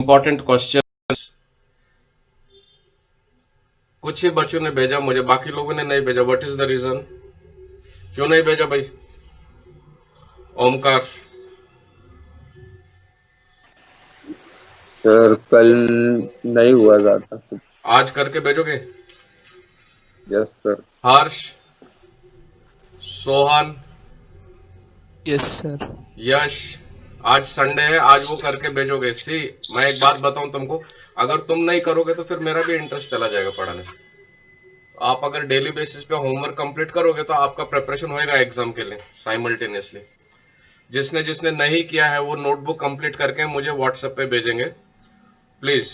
Important question कुछ ही बच्चों ने भेजा मुझे, बाकी लोगों ने नहीं भेजा। What is the reason? क्यों नहीं भेजा भाई? ओमकार, सर कल नहीं हुआ ज्यादा कुछ। आज करके भेजोगे? Yes sir. Harsh, Sohan, yes sir. Yash, आज संडे है, आज वो करके भेजोगे? सी, मैं एक बात बताऊं तुमको, अगर तुम नहीं करोगे तो फिर मेरा भी इंटरेस्ट चला जाएगा पढ़ाने से। आप अगर डेली बेसिस पे होमवर्क कंप्लीट करोगे तो आपका प्रिपरेशन होएगा एग्जाम के लिए साइमल्टेनियसली। जिसने जिसने नहीं किया है वो नोटबुक कंप्लीट करके मुझे व्हाट्सएप पे भेजेंगे प्लीज।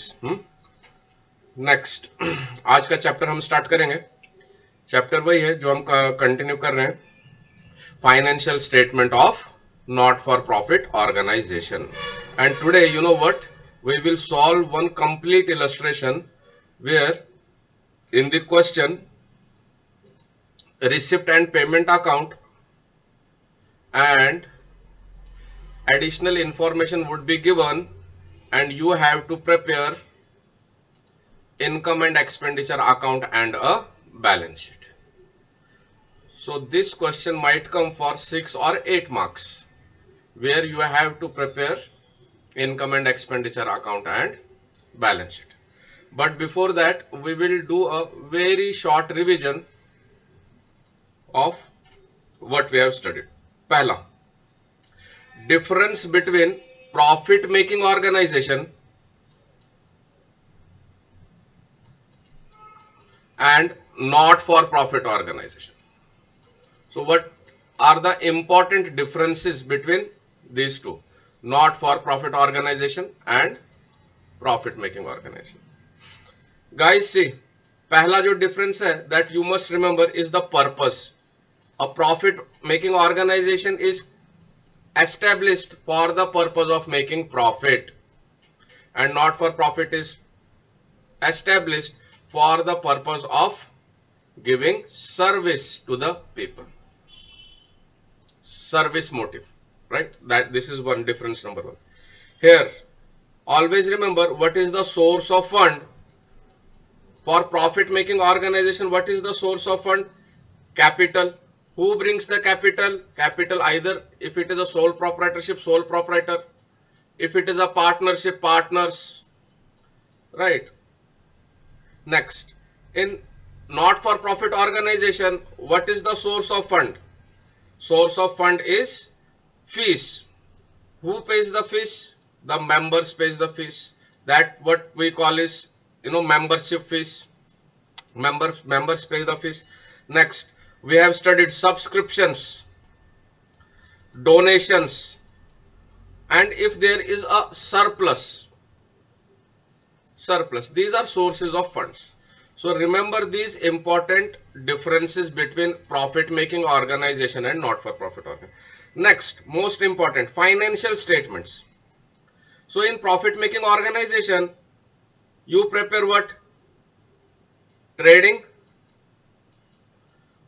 नेक्स्ट आज का चैप्टर हम स्टार्ट करेंगे। चैप्टर वही है जो हम कंटिन्यू कर रहे हैं, financial statement of not for profit organization. And today, you know what, we will solve one complete illustration where in the question receipt and payment account and additional information would be given, and you have to prepare income and expenditure account and a balance sheet. So this question might come for 6 or 8 marks, where you have to prepare income and expenditure account and balance sheet. But before that, we will do a very short revision of what we have studied. Pehla, difference between profit making organization and not for profit organization. So what are the important differences between these two, not for profit organization and profit making organization? Guys, see, पहला जो difference है that you must remember is the purpose. A profit making organization is established for the purpose of making profit, and not for profit is established for the purpose of giving service to the people. Service motive, right? That this is one difference number one. Here, always remember what is the source of fund. For profit making organization, what is the source of fund? Capital. Who brings the capital? Capital, either if it is a sole proprietorship, sole proprietor. If it is a partnership, partners. Right. Next, in not for profit organization, what is the source of fund? Source of fund is fees. Who pays the fees? The members pays the fees. That what we call is, membership fees. Members pay the fees. Next, we have studied subscriptions, donations, and if there is a surplus, these are sources of funds. So remember these important differences between profit making organization and not for profit organization. Next, most important, financial statements. So in profit making organization, you prepare what? Trading,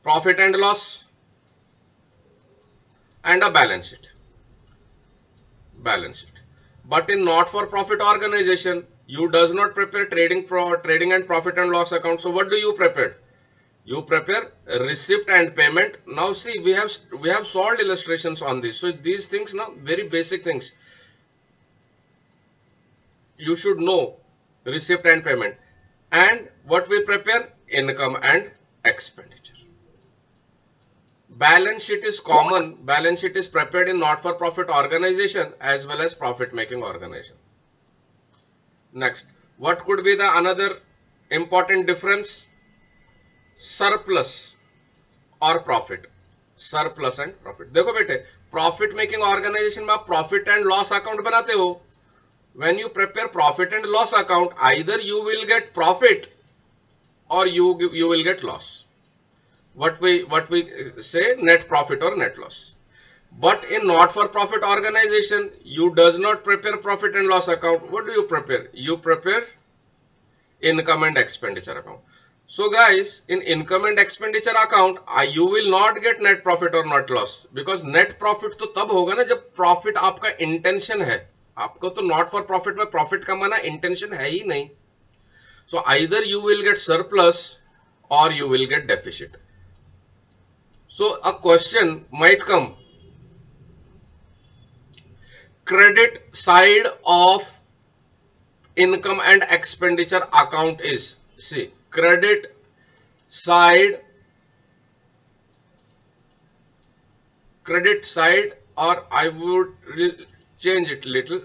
profit and loss, and a balance sheet. But in not for profit organization, you does not prepare trading and profit and loss account. So what do you prepare? You prepare receipt and payment. Now see, we have solved illustrations on this. So these things, now very basic things you should know. Receipt and payment, and what we prepare, income and expenditure. Balance sheet is common. Balance sheet is prepared in not for profit organization as well as profit making organization. Next, what could be the another important difference? Surplus और profit. Surplus and profit. देखो बेटे, profit making organisation में आप profit and loss account बनाते हो. When you prepare profit and loss account, either you will gate profit or you will get loss. What we say, net profit or net loss. But in not for profit organization, you does not prepare profit and loss account. What do you prepare? You prepare income and expenditure account. So guys, in income and expenditure account, you will not get net profit or net loss, because net profit तो तब होगा ना जब profit आपका intention है, आपको तो not for profit में प्रॉफिट कमाना इंटेंशन है ही नहीं. So either you will get surplus और you will get deficit. So a question might come, credit side of income and expenditure account is, see, credit side, or I would change it little,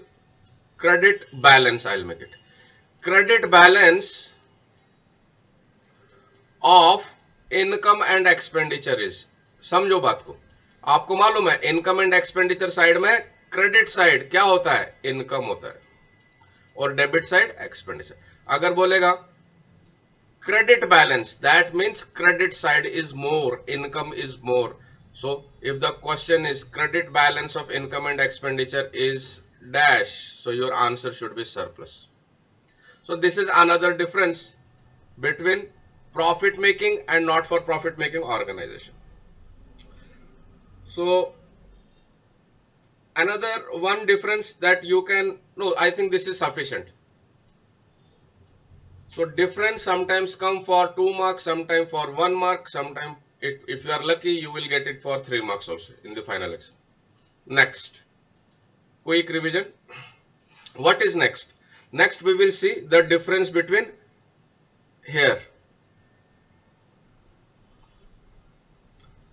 credit balance, I'll make it credit balance of income and expenditure is. समझो बात को, आपको मालूम है income and expenditure side में credit side क्या होता है, इनकम होता है, और डेबिट साइड एक्सपेंडिचर. अगर बोलेगा credit balance, that means credit side is more, income is more. So if the question is credit balance of income and expenditure is dash, so your answer should B surplus. So this is another difference between profit making and not for profit making organization. So another one difference that you can, no, I think this is sufficient. So difference sometimes come for 2 marks, sometimes for 1 mark, sometimes if you are lucky you will get it for 3 marks also in the final exam. Next, quick revision. What is next? Next we will see the difference between here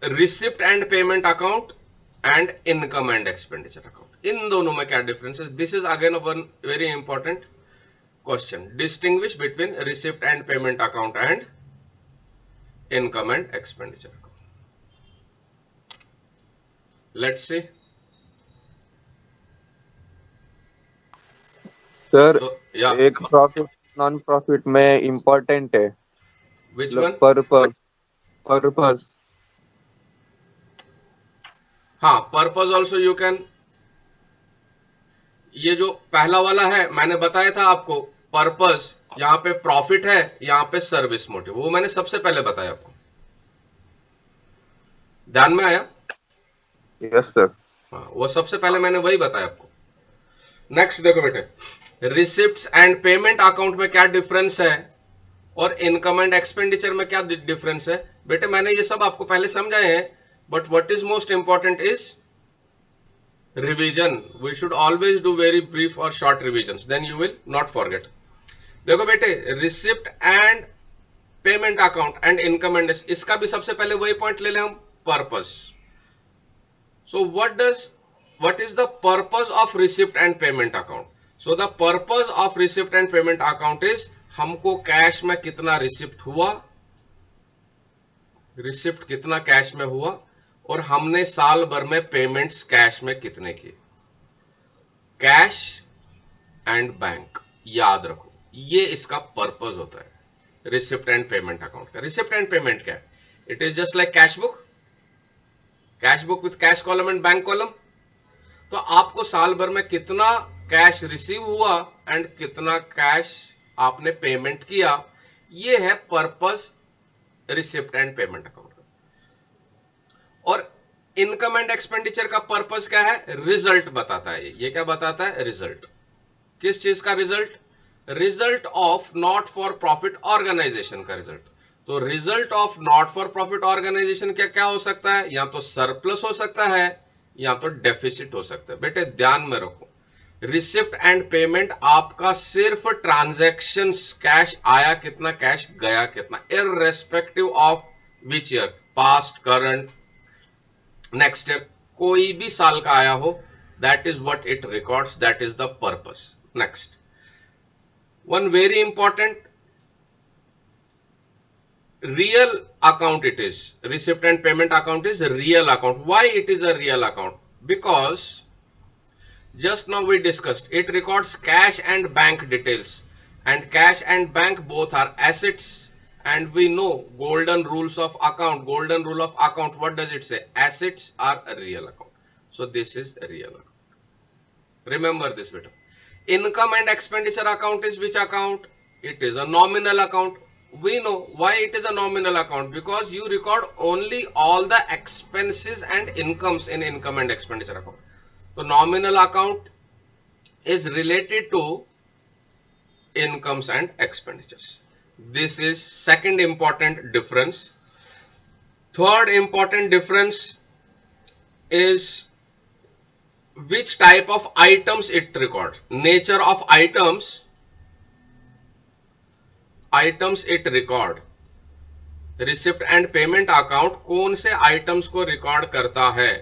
receipt and payment account and income and expenditure account. इन दोनों में क्या difference है? This is again one very important question. Distinguish between receipt and payment account and income and expenditure account. Let's see sir. या एक profit non profit में important है. Which one? Purpose. हाँ, पर्पस ऑल्सो यू कैन. ये जो पहला वाला है मैंने बताया था आपको, पर्पस यहां पे प्रॉफिट है, यहां पे सर्विस मोटिव, वो मैंने सबसे पहले बताया आपको. ध्यान में आया? Yes sir. हाँ, वो सबसे पहले मैंने वही बताया आपको. नेक्स्ट देखो बेटे, रिसिप्ट्स एंड पेमेंट अकाउंट में क्या डिफरेंस है और इनकम एंड एक्सपेंडिचर में क्या डिफरेंस है. बेटे मैंने ये सब आपको पहले समझाए हैं, but what is most important is revision. We should always do very brief or short revisions, then you will not forget. देखो बेटे, receipt and payment account and income and, इसका भी सबसे पहले वही पॉइंट ले लें हम, purpose. So what is the purpose of receipt and payment account? So the purpose of receipt and payment account is हमको कैश में कितना रिसिप्ट हुआ, रिसिप्ट कितना कैश में हुआ, और हमने साल भर में पेमेंट्स कैश में कितने किए. कैश एंड बैंक, याद रखो ये इसका पर्पस होता है रिसिप्ट एंड पेमेंट अकाउंट का. रिसिप्ट एंड पेमेंट क्या है? It is just like cash book with cash column and bank column. तो आपको साल भर में कितना कैश रिसीव हुआ एंड कितना कैश आपने पेमेंट किया, ये है purpose receipt and payment account. और इनकम एंड एक्सपेंडिचर का पर्पस क्या है? रिजल्ट बताता है. ये क्या बताता है? रिजल्ट. किस चीज का result? Result of not for profit organisation का रिजल्ट. तो result of not for profit organisation क्या क्या हो सकता है? या तो सरप्लस हो सकता है या तो डेफिसिट हो सकता है. बेटे ध्यान में रखो, रिसिप्ट एंड पेमेंट आपका सिर्फ ट्रांजैक्शंस, कैश आया कितना, कैश गया कितना, irrespective of which year, past, current, next year, कोई भी साल का आया हो, that is what it records, that is the purpose. Next, one very important, real account it is. Receipt and payment account is a real account. Why it is a real account? Because just now we discussed it records cash and bank details, and cash and bank both are assets, and we know golden rules of account. Golden rule of account, what does it say? Assets are a real account. So this is a real account. Remember this beta. Income and expenditure account is which account? It is a nominal account. We know why it is a nominal account, because you record only all the expenses and incomes in income and expenditure account. So nominal account is related to incomes and expenditures. This is second important difference. Third important difference is which type of items it record. Nature of items it record. Receipt and payment account कौन से items को record करता है?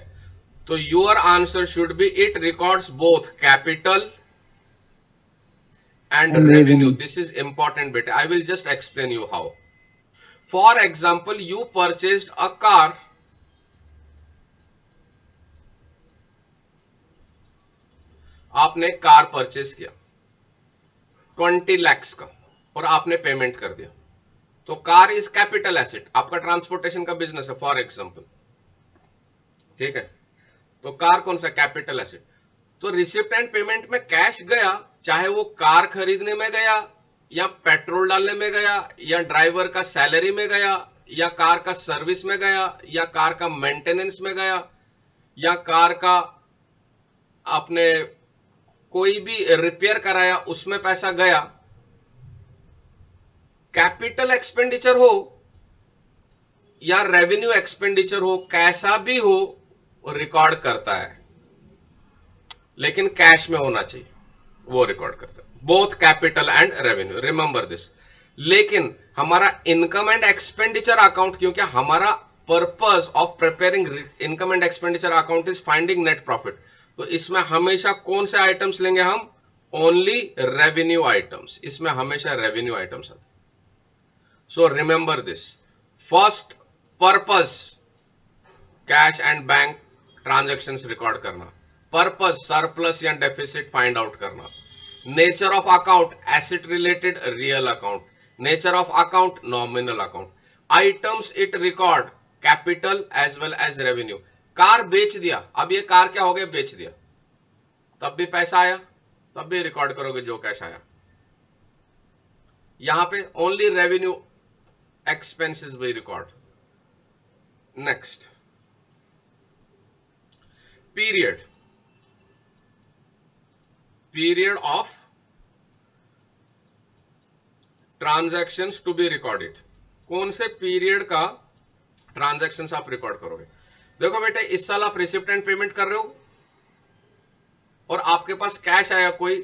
तो your answer should be it records both capital and revenue. This is important बेटा. I will just explain you how. For example, you purchased a car. आपने car purchase किया 20 lakhs का और आपने पेमेंट कर दिया. तो कार इज कैपिटल एसेट. आपका ट्रांसपोर्टेशन का बिजनेस है फॉर एग्जांपल. ठीक है, तो कार कौन सा कैपिटल एसेट. तो रिसिप्ट एंड पेमेंट में कैश गया, चाहे वो कार खरीदने में गया या पेट्रोल डालने में गया या ड्राइवर का सैलरी में गया या कार का सर्विस में गया या कार का मेंटेनेंस में गया या कार का आपने कोई भी रिपेयर कराया उसमें पैसा गया. कैपिटल एक्सपेंडिचर हो या रेवेन्यू एक्सपेंडिचर हो, कैसा भी हो, रिकॉर्ड करता है, लेकिन कैश में होना चाहिए, वो रिकॉर्ड करता है. Both capital and revenue, remember this. लेकिन हमारा इनकम एंड एक्सपेंडिचर अकाउंट, क्योंकि हमारा purpose of preparing income and expenditure account is finding net profit, तो इसमें हमेशा कौन से आइटम्स लेंगे हम? Only revenue items. इसमें हमेशा रेवेन्यू आइटम्स आते. So remember this. First purpose, cash and bank transactions record करना. Purpose, surplus या deficit find out करना. Nature of account, asset related real account. Nature of account, nominal account. Items it record, capital as well as revenue. Car बेच दिया, अब ये car क्या हो गया? बेच दिया, तब भी पैसा आया, तब भी रिकॉर्ड करोगे जो कैश आया. यहां पे only revenue expenses we record. Next, period of transactions to be recorded. कौन से पीरियड का ट्रांजैक्शंस आप रिकॉर्ड करोगे? देखो बेटे, इस साल आप रिसिप्ट एंड पेमेंट कर रहे हो और आपके पास कैश आया कोई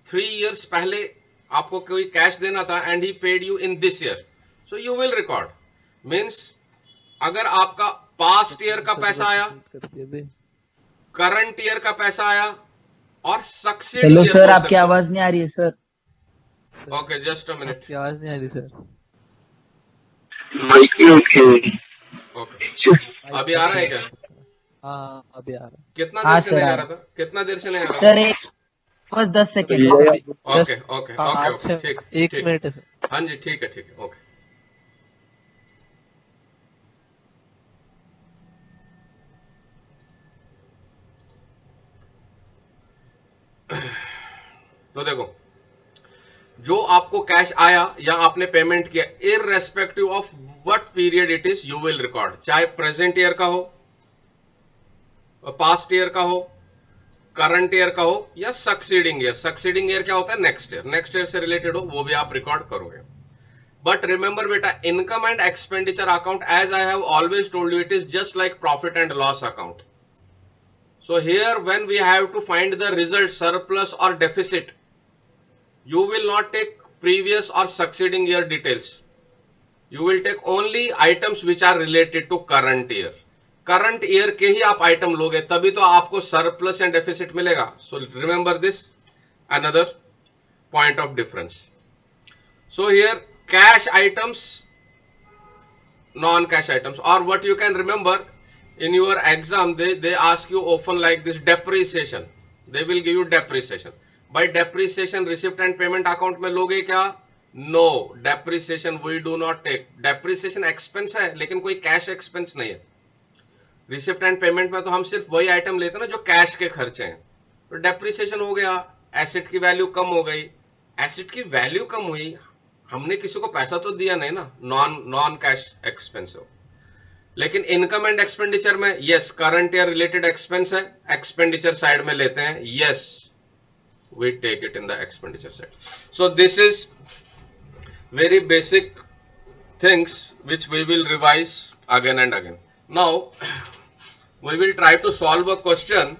3 years पहले आपको कोई कैश देना था and he paid you in this year. So you will record. Means अगर आपका पास्ट ईयर का पैसा आया, करंट ईयर का पैसा आया और सक्सीडिंग ईयर. हेलो सर, आपकी आवाज नहीं आ रही है sir. Okay, just a minute. आपकी आवाज नहीं आ रही सर. ओके, अभी आ रहा है क्या? हाँ अभी आ रहा है. कितना देर से नहीं आ रहा था? कितना देर से नहीं आ रहा था? सर एक बस 10 सेकेंड. ओके ओके ओके, ठीक, एक मिनट है सर. हाँ जी, ठीक है, ठीक है, ओके. तो देखो, जो आपको कैश आया या आपने पेमेंट किया, irrespective of what period it is, you will record. चाहे प्रेजेंट ईयर का हो, पास्ट ईयर का हो, करंट ईयर का हो या सक्सीडिंग ईयर. सक्सीडिंग ईयर क्या होता है? Next year. नेक्स्ट ईयर से रिलेटेड हो, वो भी आप रिकॉर्ड करोगे. बट रिमेंबर बेटा, income and expenditure account, as I have always told you, it is just like profit and loss account. So here when we have to find the result, surplus or deficit, you will not take previous or succeeding year details. You will take only items which are related to current year. Current year के ही आप item लोगे, तभी तो आपको surplus and deficit मिलेगा. So remember this, another point of difference. So here cash items, non-cash items, or what you can remember, in your exam they ask you often like this, depreciation. They will give you depreciation. By depreciation receipt and payment account में लोगे क्या? No, depreciation we do not take. depreciation expense है, लेकिन कोई cash expense नहीं है. receipt and payment में तो हम सिर्फ वही आइटम लेते हैं ना जो कैश के खर्चे हैं. तो depreciation हो गया, एसेट की वैल्यू कम हो गई. एसेट की वैल्यू कम हुई, हमने किसी को पैसा तो दिया नहीं ना, नॉन कैश एक्सपेंस हो. लेकिन इनकम एंड एक्सपेंडिचर में yes, current year related expense है, एक्सपेंडिचर साइड में लेते हैं. Yes, we take it in the expenditure side. So this is very basic things which we will revise again and again. Now we will try to solve a question.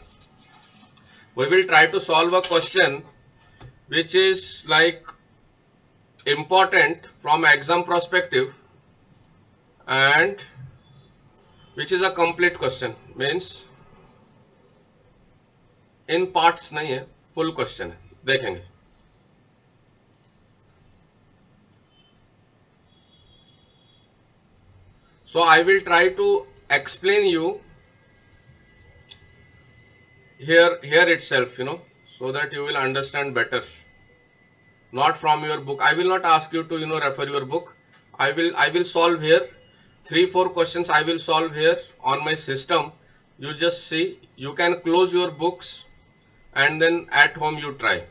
We will try to solve a question which is like important from exam perspective and which is a complete question, means in parts नहीं है, full question है, देखेंगे. So I will try to explain you here itself, so that you will understand better. Not from your book. I will not ask you to refer your book. I will solve here 3-4 questions. I will solve here on my system. You just see. You can close your books and then at home you try.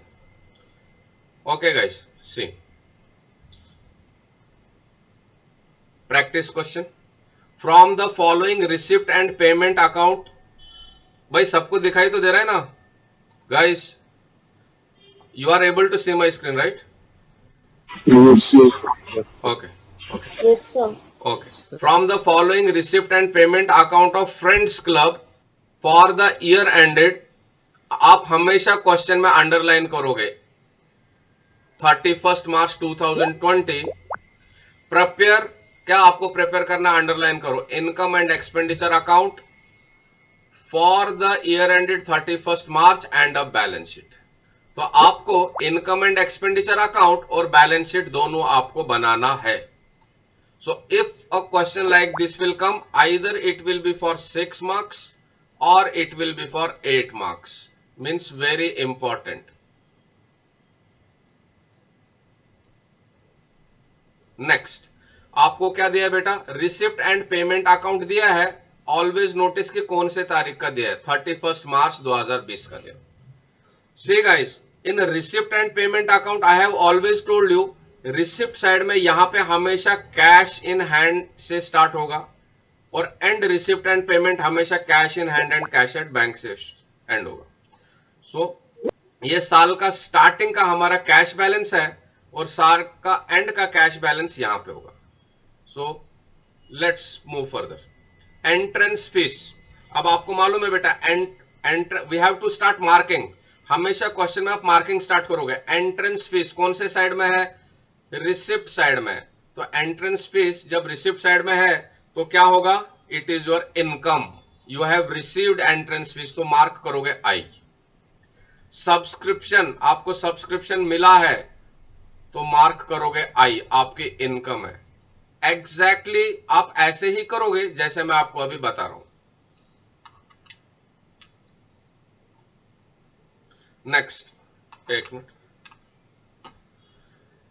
Okay guys, see. Practice question. From the following receipt and payment account. भाई सबको दिखाई तो दे रहा है ना? Guys, you are able to see my screen, right? Yes, yes. Okay. Yes, sir. Okay. From the following receipt and payment account of Friends Club for the year ended, आप हमेशा question में अंडरलाइन करोगे 31 मार्च 2020. Prepare, क्या आपको prepare करना, underline करो income and expenditure account for the year ended 31 March and a balance sheet. तो आपको इनकम एंड एक्सपेंडिचर अकाउंट और बैलेंस शीट दोनों आपको बनाना है. So if a question like this will come, either it will be for 6 marks or it will be for 8 marks. Means very important. Next, आपको क्या दिया बेटा? रिसिप्ट एंड पेमेंट अकाउंट दिया है. ऑलवेज नोटिस कि कौन से तारीख का दिया है? 31 मार्च 2020 का दिया. See guys, in receipt and payment account I have always told you, receipt side में यहां पे हमेशा कैश इन हैंड से स्टार्ट होगा और एंड रिसिप्ट एंड पेमेंट हमेशा cash in hand and cash at bank से एंड होगा. सो ये साल का स्टार्टिंग का हमारा कैश बैलेंस है और साल का एंड का कैश बैलेंस यहां पे होगा. So let's move further. Entrance fees. अब आपको मालूम है बेटा, we have to start marking. हमेशा क्वेश्चन में आप मार्किंग स्टार्ट करोगे. एंट्रेंस फीस कौन से साइड में है? रिसिप्ट साइड में. तो एंट्रेंस फीस जब रिसिप्ट साइड में है तो क्या होगा? It is your income. You have received entrance fees, तो मार्क करोगे आई. सब्सक्रिप्शन, आपको सब्सक्रिप्शन मिला है तो मार्क करोगे आई, आपकी इनकम है. एग्जैक्टली आप ऐसे ही करोगे जैसे मैं आपको अभी बता रहा हूं. नेक्स्ट, एक minute.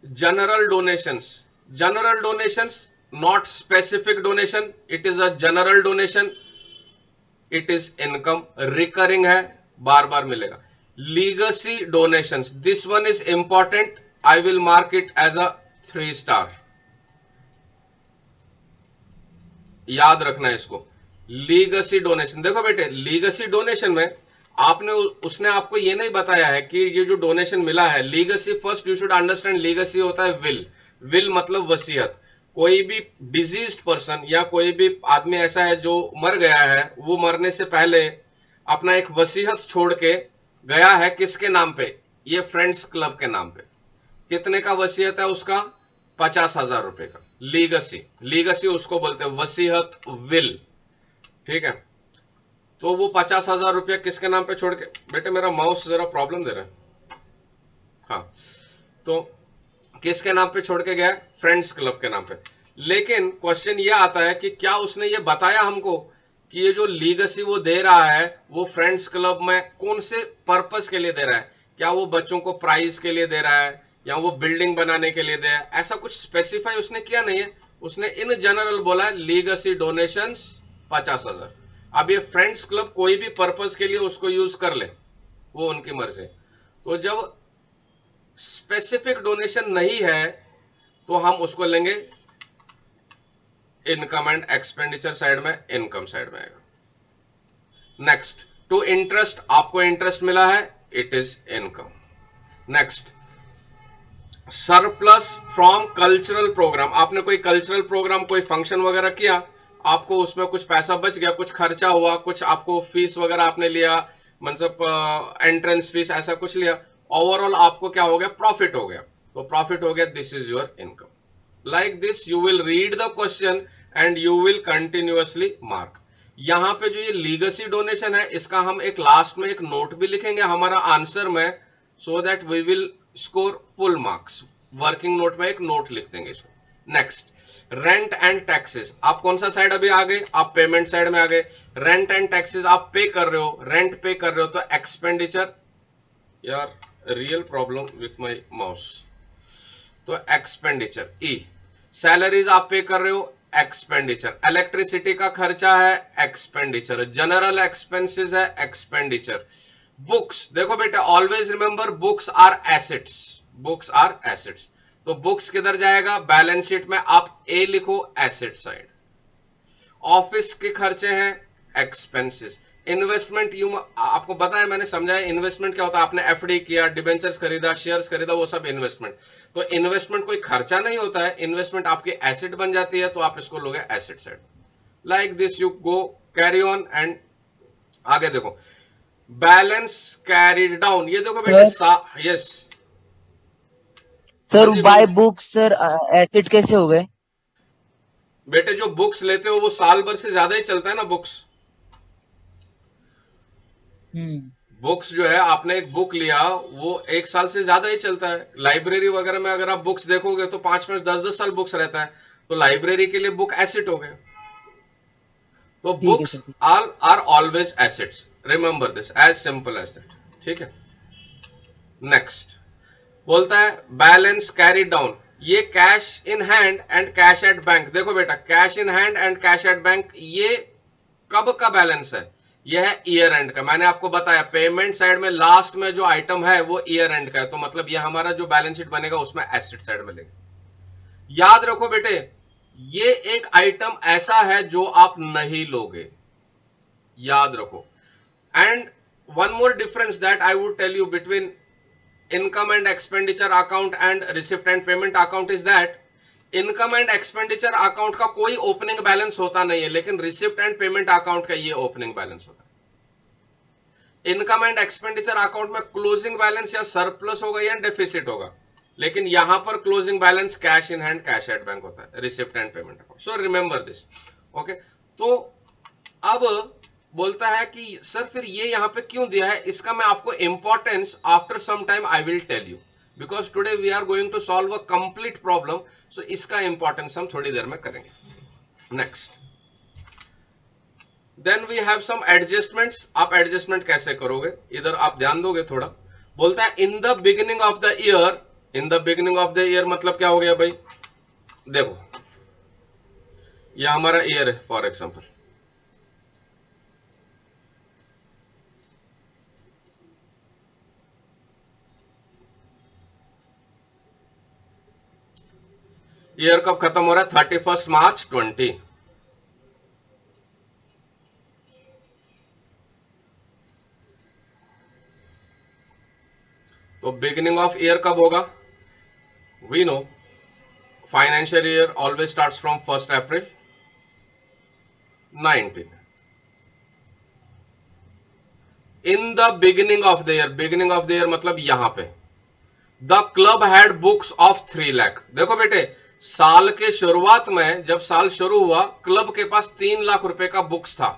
General donations. General donations, not specific donation. It is a general donation. It is income. Recurring है, बार बार मिलेगा. Legacy donations. This one is important. I will mark it as a 3 star. याद रखना है इसको. Legacy donation. देखो बेटे, legacy donation में आपने उसने आपको ये नहीं बताया है कि ये जो डोनेशन मिला है, legacy, first you should understand legacy होता है विल. विल मतलब वसीयत. कोई भी डिजीज्ड पर्सन या कोई भी आदमी ऐसा है जो मर गया है, वो मरने से पहले अपना एक वसीयत छोड़ के गया है. किसके नाम पे? ये फ्रेंड्स क्लब के नाम पे. कितने का वसीयत है उसका? 50,000 रुपए का. लीगसी, लीगसी उसको बोलते हैं, वसीयत विल. ठीक है. तो वो 50,000 रुपया किसके नाम पे छोड़ के, बेटे मेरा माउस जरा प्रॉब्लम दे रहा है. हाँ, तो किसके नाम पे छोड़ के गया? फ्रेंड्स क्लब के नाम पे. लेकिन क्वेश्चन ये आता है कि क्या उसने ये बताया हमको कि ये जो लीगसी वो दे रहा है वो फ्रेंड्स क्लब में कौन से पर्पस के लिए दे रहा है? क्या वो बच्चों को प्राइज के लिए दे रहा है या वो बिल्डिंग बनाने के लिए दे रहा है? ऐसा कुछ स्पेसिफाई उसने किया नहीं है. उसने इन जनरल बोला है लीगसी डोनेशंस 50,000. अब ये फ्रेंड्स क्लब कोई भी पर्पस के लिए उसको यूज कर ले, वो उनकी मर्जी. तो जब स्पेसिफिक डोनेशन नहीं है तो हम उसको लेंगे इनकम एंड एक्सपेंडिचर साइड में, इनकम साइड में आएगा. Next, to interest. आपको इंटरेस्ट मिला है, it is income. Next, surplus from cultural programme, आपने कोई कल्चरल प्रोग्राम, कोई फंक्शन वगैरह किया, आपको उसमें कुछ पैसा बच गया, कुछ खर्चा हुआ, कुछ आपको फीस वगैरह आपने लिया, मतलब एंट्रेंस फीस ऐसा कुछ लिया, ओवरऑल आपको क्या हो गया, प्रॉफिट हो गया। तो प्रॉफिट हो गया, this is your income. Like this you will read the question and you will continuously mark. यहां पे जो ये लीगेसी डोनेशन है, इसका हम एक लास्ट में एक नोट भी लिखेंगे हमारा आंसर में, so that we will score full marks. Working note में एक नोट लिख देंगे इसमें। नेक्स्ट, रेंट एंड टैक्सेस, आप कौन सा साइड अभी आ गए, आप पेमेंट साइड में आ गए। रेंट एंड टैक्सेस आप पे कर रहे हो, रेंट पे कर रहे हो तो एक्सपेंडिचर, यार real problem with my mouse, तो एक्सपेंडिचर ई। सैलरीज आप पे कर रहे हो, एक्सपेंडिचर। इलेक्ट्रिसिटी का खर्चा है, एक्सपेंडिचर। जनरल एक्सपेंसेस है, एक्सपेंडिचर। बुक्स, देखो बेटा always remember books are assets, books are assets. तो बुक्स किधर जाएगा, बैलेंस शीट में आप ए लिखो, एसेट साइड। ऑफिस के खर्चे हैं, एक्सपेंसेस। इन्वेस्टमेंट, यू आपको बताया मैंने, समझाया इन्वेस्टमेंट क्या होता है, आपने एफडी किया, डिबेंचर्स खरीदा, शेयर्स खरीदा, वो सब इन्वेस्टमेंट। तो इन्वेस्टमेंट कोई खर्चा नहीं होता है, इन्वेस्टमेंट आपकी एसेट बन जाती है, तो आप इसको लोगे asset side. Like this you go carry on and आगे देखो, बैलेंस कैरीड डाउन, ये देखो बेटा, yes sir by book sir asset कैसे हो गए? बेटे जो बुक्स लेते हो वो साल भर से ज्यादा ही चलता है ना बुक्स। बुक्स जो है, आपने एक बुक लिया वो एक साल से ज्यादा ही चलता है। लाइब्रेरी वगैरह में अगर आप बुक्स देखोगे तो 5-5, 10-10 साल बुक्स रहता है, तो लाइब्रेरी के लिए बुक एसेट हो गए। तो books are always assets, remember this, as simple as that, ठीक है। नेक्स्ट बोलता है बैलेंस कैरी डाउन, ये cash in hand and cash at bank. देखो बेटा, cash in hand and cash at bank, ये कब का बैलेंस है, यह है ईयर एंड का। मैंने आपको बताया पेमेंट साइड में लास्ट में जो आइटम है वो ईयर एंड का है, तो मतलब ये हमारा जो बैलेंस शीट बनेगा उसमें एसेट साइड में लेंगे। याद रखो बेटे, ये एक आइटम ऐसा है जो आप नहीं लोगे, याद रखो। And one more difference that I would tell you between income and expenditure account and receipt and payment account is that income and expenditure account का कोई ओपनिंग बैलेंस होता नहीं है, लेकिन रिसिप्ट एंड पेमेंट अकाउंट का ये opening balance होता है। इनकम एंड एक्सपेंडिचर अकाउंट में क्लोजिंग बैलेंस या सरप्लस होगा या डेफिसिट होगा, लेकिन यहां पर closing balance cash in hand cash at bank होता है, receipt and payment account. So remember this, okay. तो अब बोलता है कि सर फिर ये यहां पे क्यों दिया है, इसका मैं आपको importance after some time I will tell you, because today we are going to solve a complete problem. So इसका इंपॉर्टेंस हम थोड़ी देर में करेंगे। Next, then we have some adjustments. आप एडजस्टमेंट कैसे करोगे, इधर आप ध्यान दोगे थोड़ा। बोलता है in the beginning of the year, in the beginning of the year मतलब क्या हो गया भाई, देखो ये हमारा ईयर है फॉर एग्जांपल, ईयर कब खत्म हो रहा है, 31 मार्च 20। तो बिगिनिंग ऑफ ईयर कब होगा, we know financial year always starts from 1 April 19। In the beginning of the year, beginning of the year मतलब यहां पे the club had books of 3 lakh. देखो बेटे, साल के शुरुआत में जब साल शुरू हुआ, क्लब के पास 3 लाख रुपए का बुक्स था।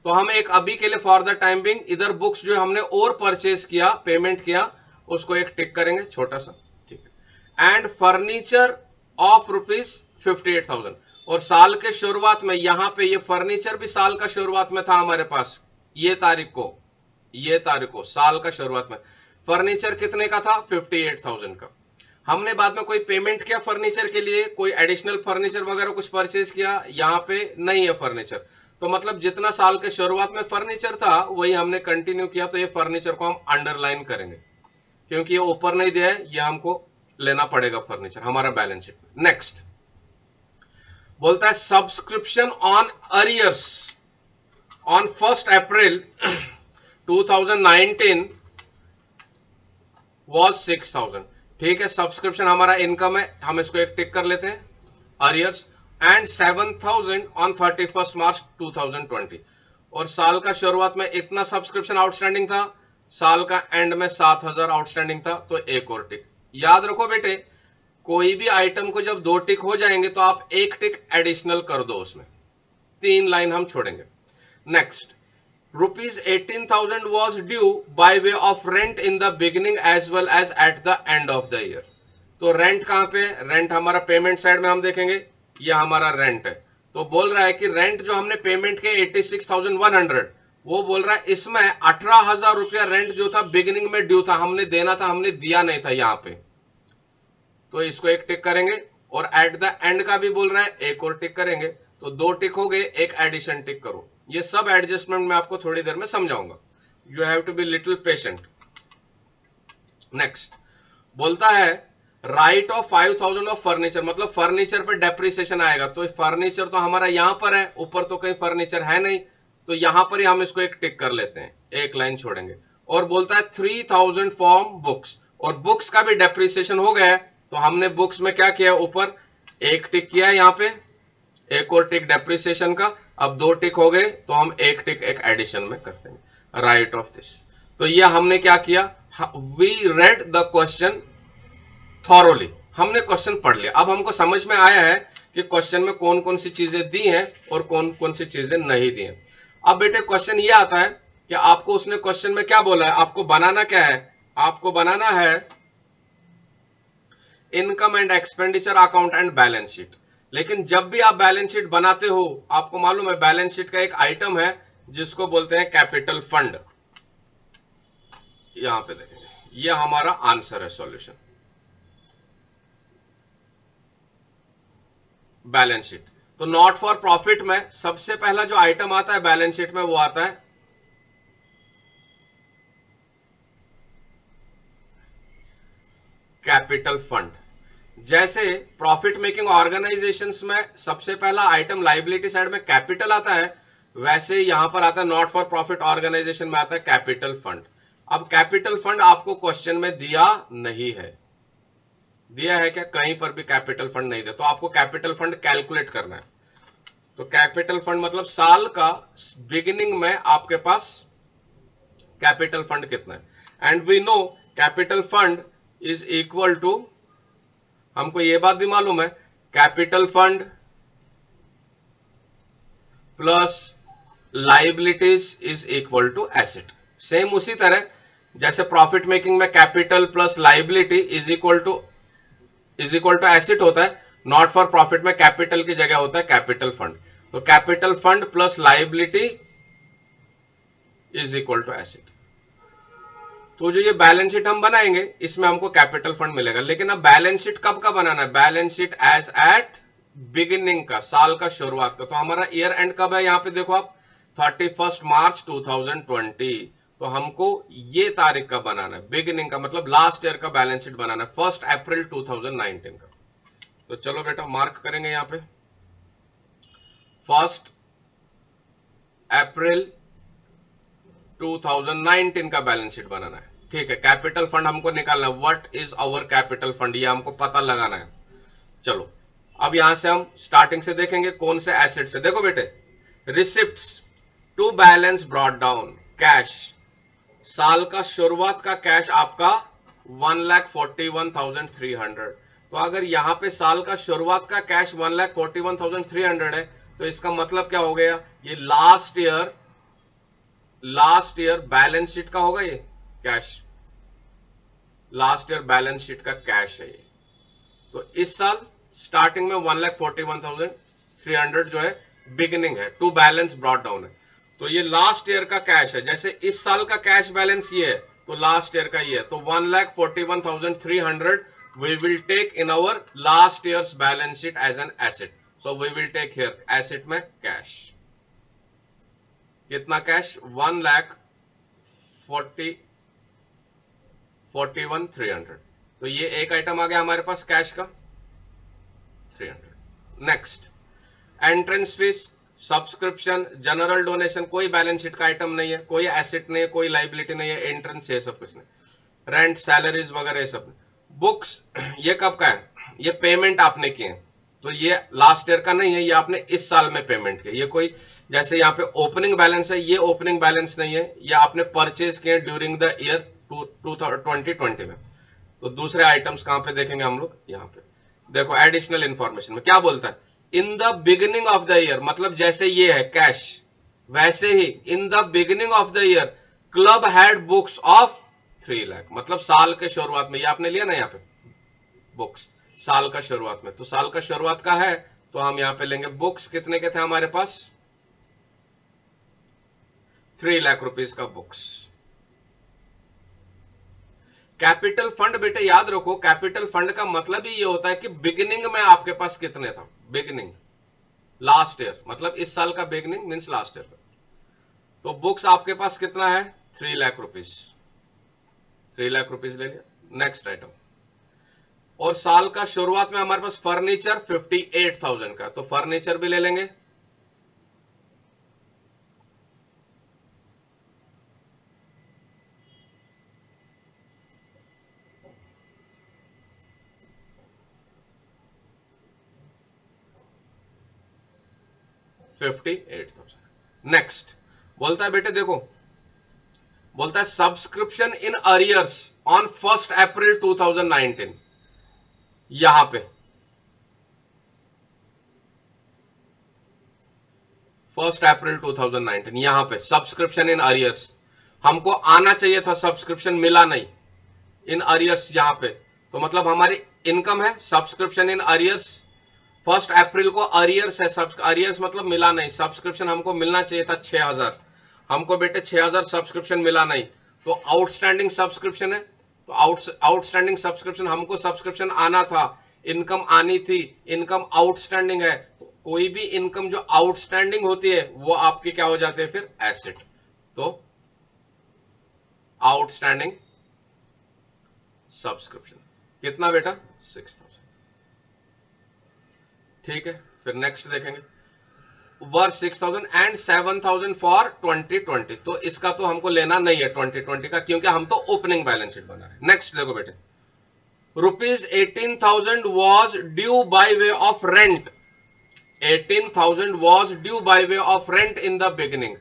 तो हम एक अभी के लिए फॉर द टाइम बिंग इधर बुक्स जो हमने और परचेज किया, पेमेंट किया, उसको एक टिक करेंगे छोटा सा, ठीक है। एंड फर्नीचर ऑफ ₹58,000, और साल के शुरुआत में यहां पे ये फर्नीचर भी साल का शुरुआत में था हमारे पास, ये तारीख को साल का शुरुआत में फर्नीचर कितने का था, 58,000 का। हमने बाद में कोई पेमेंट किया फर्नीचर के लिए, कोई एडिशनल फर्नीचर वगैरह कुछ परचेज किया, यहां पे नहीं है फर्नीचर, तो मतलब जितना साल के शुरुआत में फर्नीचर था वही हमने कंटिन्यू किया। तो ये फर्नीचर को हम अंडरलाइन करेंगे, क्योंकि ये ऊपर नहीं दिया है, ये हमको लेना पड़ेगा फर्नीचर हमारा बैलेंस शीट में। नेक्स्ट बोलता है subscription on arrears on 1 April 2019 was 6000। ठीक है, सब्सक्रिप्शन हमारा इनकम है, हम इसको एक टिक कर लेते हैं, अरियर्स, एंड 7000 ऑन 31 मार्च 2020। और साल का शुरुआत में इतना सब्सक्रिप्शन आउटस्टैंडिंग था, साल का एंड में 7000 आउटस्टैंडिंग था, तो एक और टिक। याद रखो बेटे, कोई भी आइटम को जब 2 टिक हो जाएंगे तो आप एक टिक एडिशनल कर दो, उसमें 3 लाइन हम छोड़ेंगे। Next, rupees 18,000 was due by way of rent in the beginning as well as at the end of the year। तो रेंट कहां पे? रेंट हमारा पेमेंट साइड में हम देखेंगे, यह हमारा रेंट है। तो बोल रहा है कि रेंट जो हमने पेमेंट के 86,100, वो बोल रहा है इसमें 18,000 रुपया रेंट जो था बिगिनिंग में ड्यू था, हमने देना था, हमने दिया नहीं था यहां पे, तो इसको एक टिक करेंगे। और एट द एंड का भी बोल रहा है, एक और टिक करेंगे, तो 2 टिक हो गए, एक एडिशन टिक करो। ये सब एडजस्टमेंट मैं आपको थोड़ी देर में समझाऊंगा, you have to be little patient. Next बोलता है राइट ऑफ 5,000 ऑफ फर्नीचर, मतलब फर्नीचर पे डेप्रिसिएशन आएगा। तो फर्नीचर तो हमारा यहां पर है, ऊपर तो कहीं फर्नीचर है नहीं, तो यहां पर ही हम इसको एक टिक कर लेते हैं, एक लाइन छोड़ेंगे। और बोलता है 3,000 फॉर्म बुक्स, और बुक्स का भी डेप्रिसिएशन हो गया है, तो हमने बुक्स में क्या किया, ऊपर एक टिक किया है, यहां पे एक और टिक डेप्रिसिएशन का। अब 2 टिक हो गए, तो हम एक टिक एक एडिशन में करते हैं, राइट ऑफ दिस। तो ये हमने क्या किया, we read the question thoroughly, हमने क्वेश्चन पढ़ लिया। अब हमको समझ में आया है कि क्वेश्चन में कौन कौन सी चीजें दी हैं और कौन कौन सी चीजें नहीं दी हैं। अब बेटे क्वेश्चन ये आता है कि आपको उसने क्वेश्चन में क्या बोला है, आपको बनाना क्या है, आपको बनाना है income and expenditure account and balance sheet. लेकिन जब भी आप बैलेंस शीट बनाते हो, आपको मालूम है बैलेंस शीट का एक आइटम है जिसको बोलते हैं कैपिटल फंड। यहां पे देखेंगे, ये हमारा आंसर है, सॉल्यूशन, बैलेंस शीट। तो नॉट फॉर प्रॉफिट में सबसे पहला जो आइटम आता है बैलेंस शीट में, वो आता है कैपिटल फंड। जैसे प्रॉफिट मेकिंग ऑर्गेनाइजेशंस में सबसे पहला आइटम लाइबिलिटी साइड में कैपिटल आता है, वैसे यहां पर आता है नॉट फॉर प्रॉफिट ऑर्गेनाइजेशन में आता है कैपिटल फंड। अब कैपिटल फंड आपको क्वेश्चन में दिया नहीं है, दिया है क्या, कहीं पर भी कैपिटल फंड नहीं दिया, तो आपको कैपिटल फंड कैलकुलेट करना है। तो कैपिटल फंड मतलब साल का बिगिनिंग में आपके पास कैपिटल फंड कितना है, and we know capital fund is equal to, हमको यह बात भी मालूम है, capital fund plus liabilities is equal to asset. Same उसी तरह जैसे प्रॉफिट मेकिंग में capital plus liability is equal to asset होता है, नॉट फॉर प्रॉफिट में कैपिटल की जगह होता है कैपिटल फंड। तो capital fund plus liability is equal to asset. तो जो ये बैलेंस शीट हम बनाएंगे, इसमें हमको कैपिटल फंड मिलेगा। लेकिन अब बैलेंस शीट कब का बनाना है, balance sheet as at beginning का, साल का शुरुआत का। तो हमारा ईयर एंड कब है, यहां पे देखो आप 31 मार्च 2020। तो हमको ये तारीख का बनाना है, बिगिनिंग का मतलब लास्ट ईयर का बैलेंस शीट बनाना है, 1 अप्रैल 2019 का। तो चलो बेटा मार्क करेंगे यहां पे 1 अप्रैल 2019 का बैलेंस शीट बनाना है। ठीक है, कैपिटल फंड हमको निकालना है, what is our capital fund, ये हमको पता लगाना है। चलो अब यहां से हम स्टार्टिंग से देखेंगे कौन से एसेट से। देखो बेटे, receipts to balance brought down, cash, साल का शुरुआत का कैश आपका 1,41,300। तो अगर यहां पे साल का शुरुआत का कैश 1,41,300 है, तो इसका मतलब क्या हो गया, ये लास्ट ईयर बैलेंस शीट का होगा, ये cash last year balance sheet का कैश है ये। तो इस साल स्टार्टिंग में 1,41,300 जो है बिगिनिंग है, टू बैलेंस ब्रॉट डाउन है। तो ये लास्ट ईयर का कैश है, जैसे इस साल का कैश बैलेंस ये है, तो लास्ट ईयर का ये है। तो 1,41,300 we will take in our last year's balance sheet as an asset. So we will take here asset में cash, कितना कैश 1,41,300। तो ये एक आइटम आ गया हमारे पास कैश का 300। Next, entrance fees, subscription, general donation, कोई बैलेंस शीट का आइटम नहीं है, कोई एसेट नहीं है, कोई लाइबिलिटी नहीं है, एंट्रेंस है सब कुछ नहीं। रेंट, सैलरीज वगैरह ये सब। बुक्स ये कब का है, ये पेमेंट आपने किए, तो ये लास्ट ईयर का नहीं है, ये आपने इस साल में पेमेंट किया। ये कोई जैसे यहाँ पे ओपनिंग बैलेंस है, ये ओपनिंग बैलेंस नहीं है, ये आपने परचेज किए ड्यूरिंग द ईयर 2020 में। तो दूसरे आइटम्स कहां पे देखेंगे हम लोग, यहां पे देखो एडिशनल इंफॉर्मेशन में क्या बोलता है, in the beginning of the year, मतलब जैसे ये है कैश, वैसे ही in the beginning of the year club had books of 3 lakh, मतलब साल के शुरुआत में, ये आपने लिया ना यहाँ पे बुक्स साल का शुरुआत में, तो साल का शुरुआत का है, तो हम यहां पे लेंगे बुक्स कितने के थे हमारे पास, 3 लाख रुपीज का बुक्स। कैपिटल फंड बेटे याद रखो, कैपिटल फंड का मतलब ही ये होता है कि बिगिनिंग में आपके पास कितने था, बिगिनिंग लास्ट ईयर, मतलब इस साल का बिगिनिंग मींस लास्ट ईयर। तो बुक्स आपके पास कितना है, 3 लाख रुपीज, 3 लाख रुपीज ले लिया। नेक्स्ट आइटम, और साल का शुरुआत में हमारे पास फर्नीचर 58,000 का, तो फर्नीचर भी ले लेंगे। नेक्स्ट बोलता है बेटे देखो, बोलता है सब्सक्रिप्शन इन अरियर्स ऑन 1 अप्रैल 2019, यहां पे 1 अप्रैल 2019, यहां पे सब्सक्रिप्शन इन अरियर्स, हमको आना चाहिए था, सब्सक्रिप्शन मिला नहीं, इन अरियर्स यहां पे, तो मतलब हमारी इनकम है सब्सक्रिप्शन इन अरियर्स, 1 अप्रैल को अरियर्स है, अरियर्स मतलब मिला नहीं, सब्सक्रिप्शन हमको मिलना चाहिए था 6,000, हमको बेटे 6,000 सब्सक्रिप्शन मिला नहीं, तो आउटस्टैंडिंग सब्सक्रिप्शन है, तो आउटस्टैंडिंग सब्सक्रिप्शन, हमको सब्सक्रिप्शन आना था, इनकम आनी थी, इनकम आउटस्टैंडिंग है, तो कोई भी इनकम जो आउटस्टैंडिंग होती है वो आपकी क्या हो जाती है फिर, एसेट। तो आउटस्टैंडिंग सब्सक्रिप्शन कितना बेटा, 6,000, ठीक है। फिर नेक्स्ट देखेंगे, वर्थ 6,000 एंड 7,000 फॉर 2020, तो इसका तो हमको लेना नहीं है 2020 का, क्योंकि हम तो ओपनिंग बैलेंस शीट बना रहे हैं। नेक्स्ट देखो बेटे, rupees 18,000 was due by way of rent, 18,000 was due by way of rent in the beginning,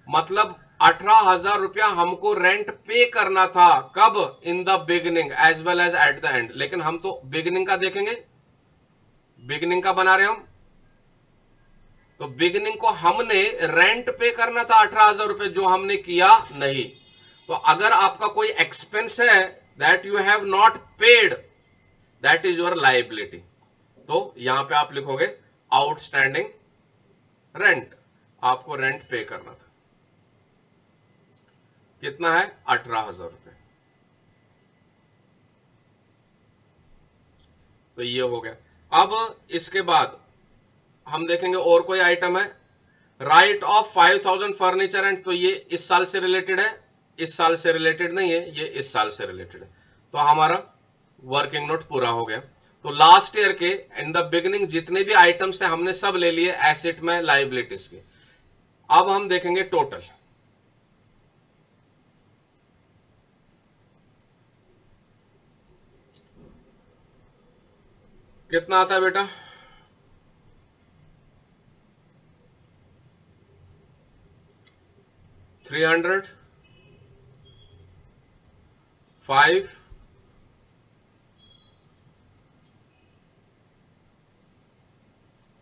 मतलब 18,000 रुपया हमको रेंट पे करना था, कब, in the beginning as well as at the end, लेकिन हम तो बिगिनिंग का देखेंगे, बिगिनिंग का बना रहे हम, तो बिगिनिंग को हमने रेंट पे करना था 18,000 रुपए, जो हमने किया नहीं। तो अगर आपका कोई एक्सपेंस है that you have not paid, that is your liability, तो यहां पे आप लिखोगे आउटस्टैंडिंग रेंट, आपको रेंट पे करना था, कितना है, 18,000 रुपए, तो ये हो गया। अब इसके बाद हम देखेंगे और कोई आइटम है, राइट ऑफ 5,000 फर्नीचर एंड, तो ये इस साल से रिलेटेड है, इस साल से रिलेटेड नहीं है, ये इस साल से रिलेटेड है, तो हमारा वर्किंग नोट पूरा हो गया। तो लास्ट ईयर के इन द बिगिनिंग जितने भी आइटम्स थे हमने सब ले लिए एसेट में, लाइबिलिटीज के। अब हम देखेंगे टोटल, कितना आता है बेटा, 300, 5,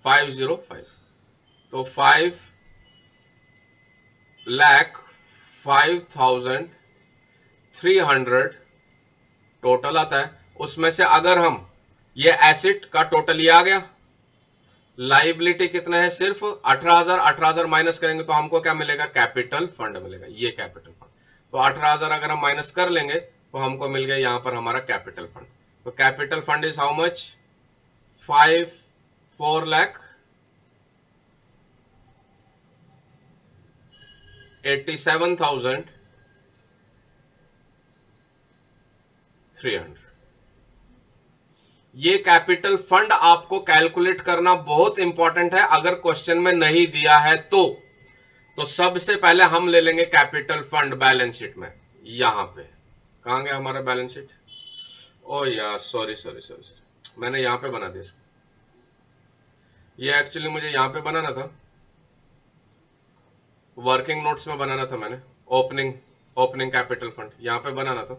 505, तो 5,05,300 टोटल आता है। उसमें से अगर हम ये एसेट का टोटल ये आ गया, लाइबिलिटी कितना है, सिर्फ 18,000, 18,000 माइनस करेंगे तो हमको क्या मिलेगा, कैपिटल फंड मिलेगा, ये कैपिटल फंड। तो 18,000 अगर हम माइनस कर लेंगे तो हमको मिल गया यहां पर हमारा कैपिटल फंड। तो capital fund is how much, 4,87,300। ये कैपिटल फंड आपको कैलकुलेट करना बहुत इंपॉर्टेंट है, अगर क्वेश्चन में नहीं दिया है तो सबसे पहले हम ले लेंगे कैपिटल फंड बैलेंस शीट में, यहां पे कहाँ गया हमारा बैलेंस शीट? ओ यार सॉरी सॉरी सॉरी सॉरी, मैंने यहाँ पे बना दिया इसको। ये एक्चुअली मुझे यहाँ पे बनाना था, वर्किंग नोट्स में बनाना था मैंने, ओपनिंग कैपिटल फंड यहाँ पे बनाना था।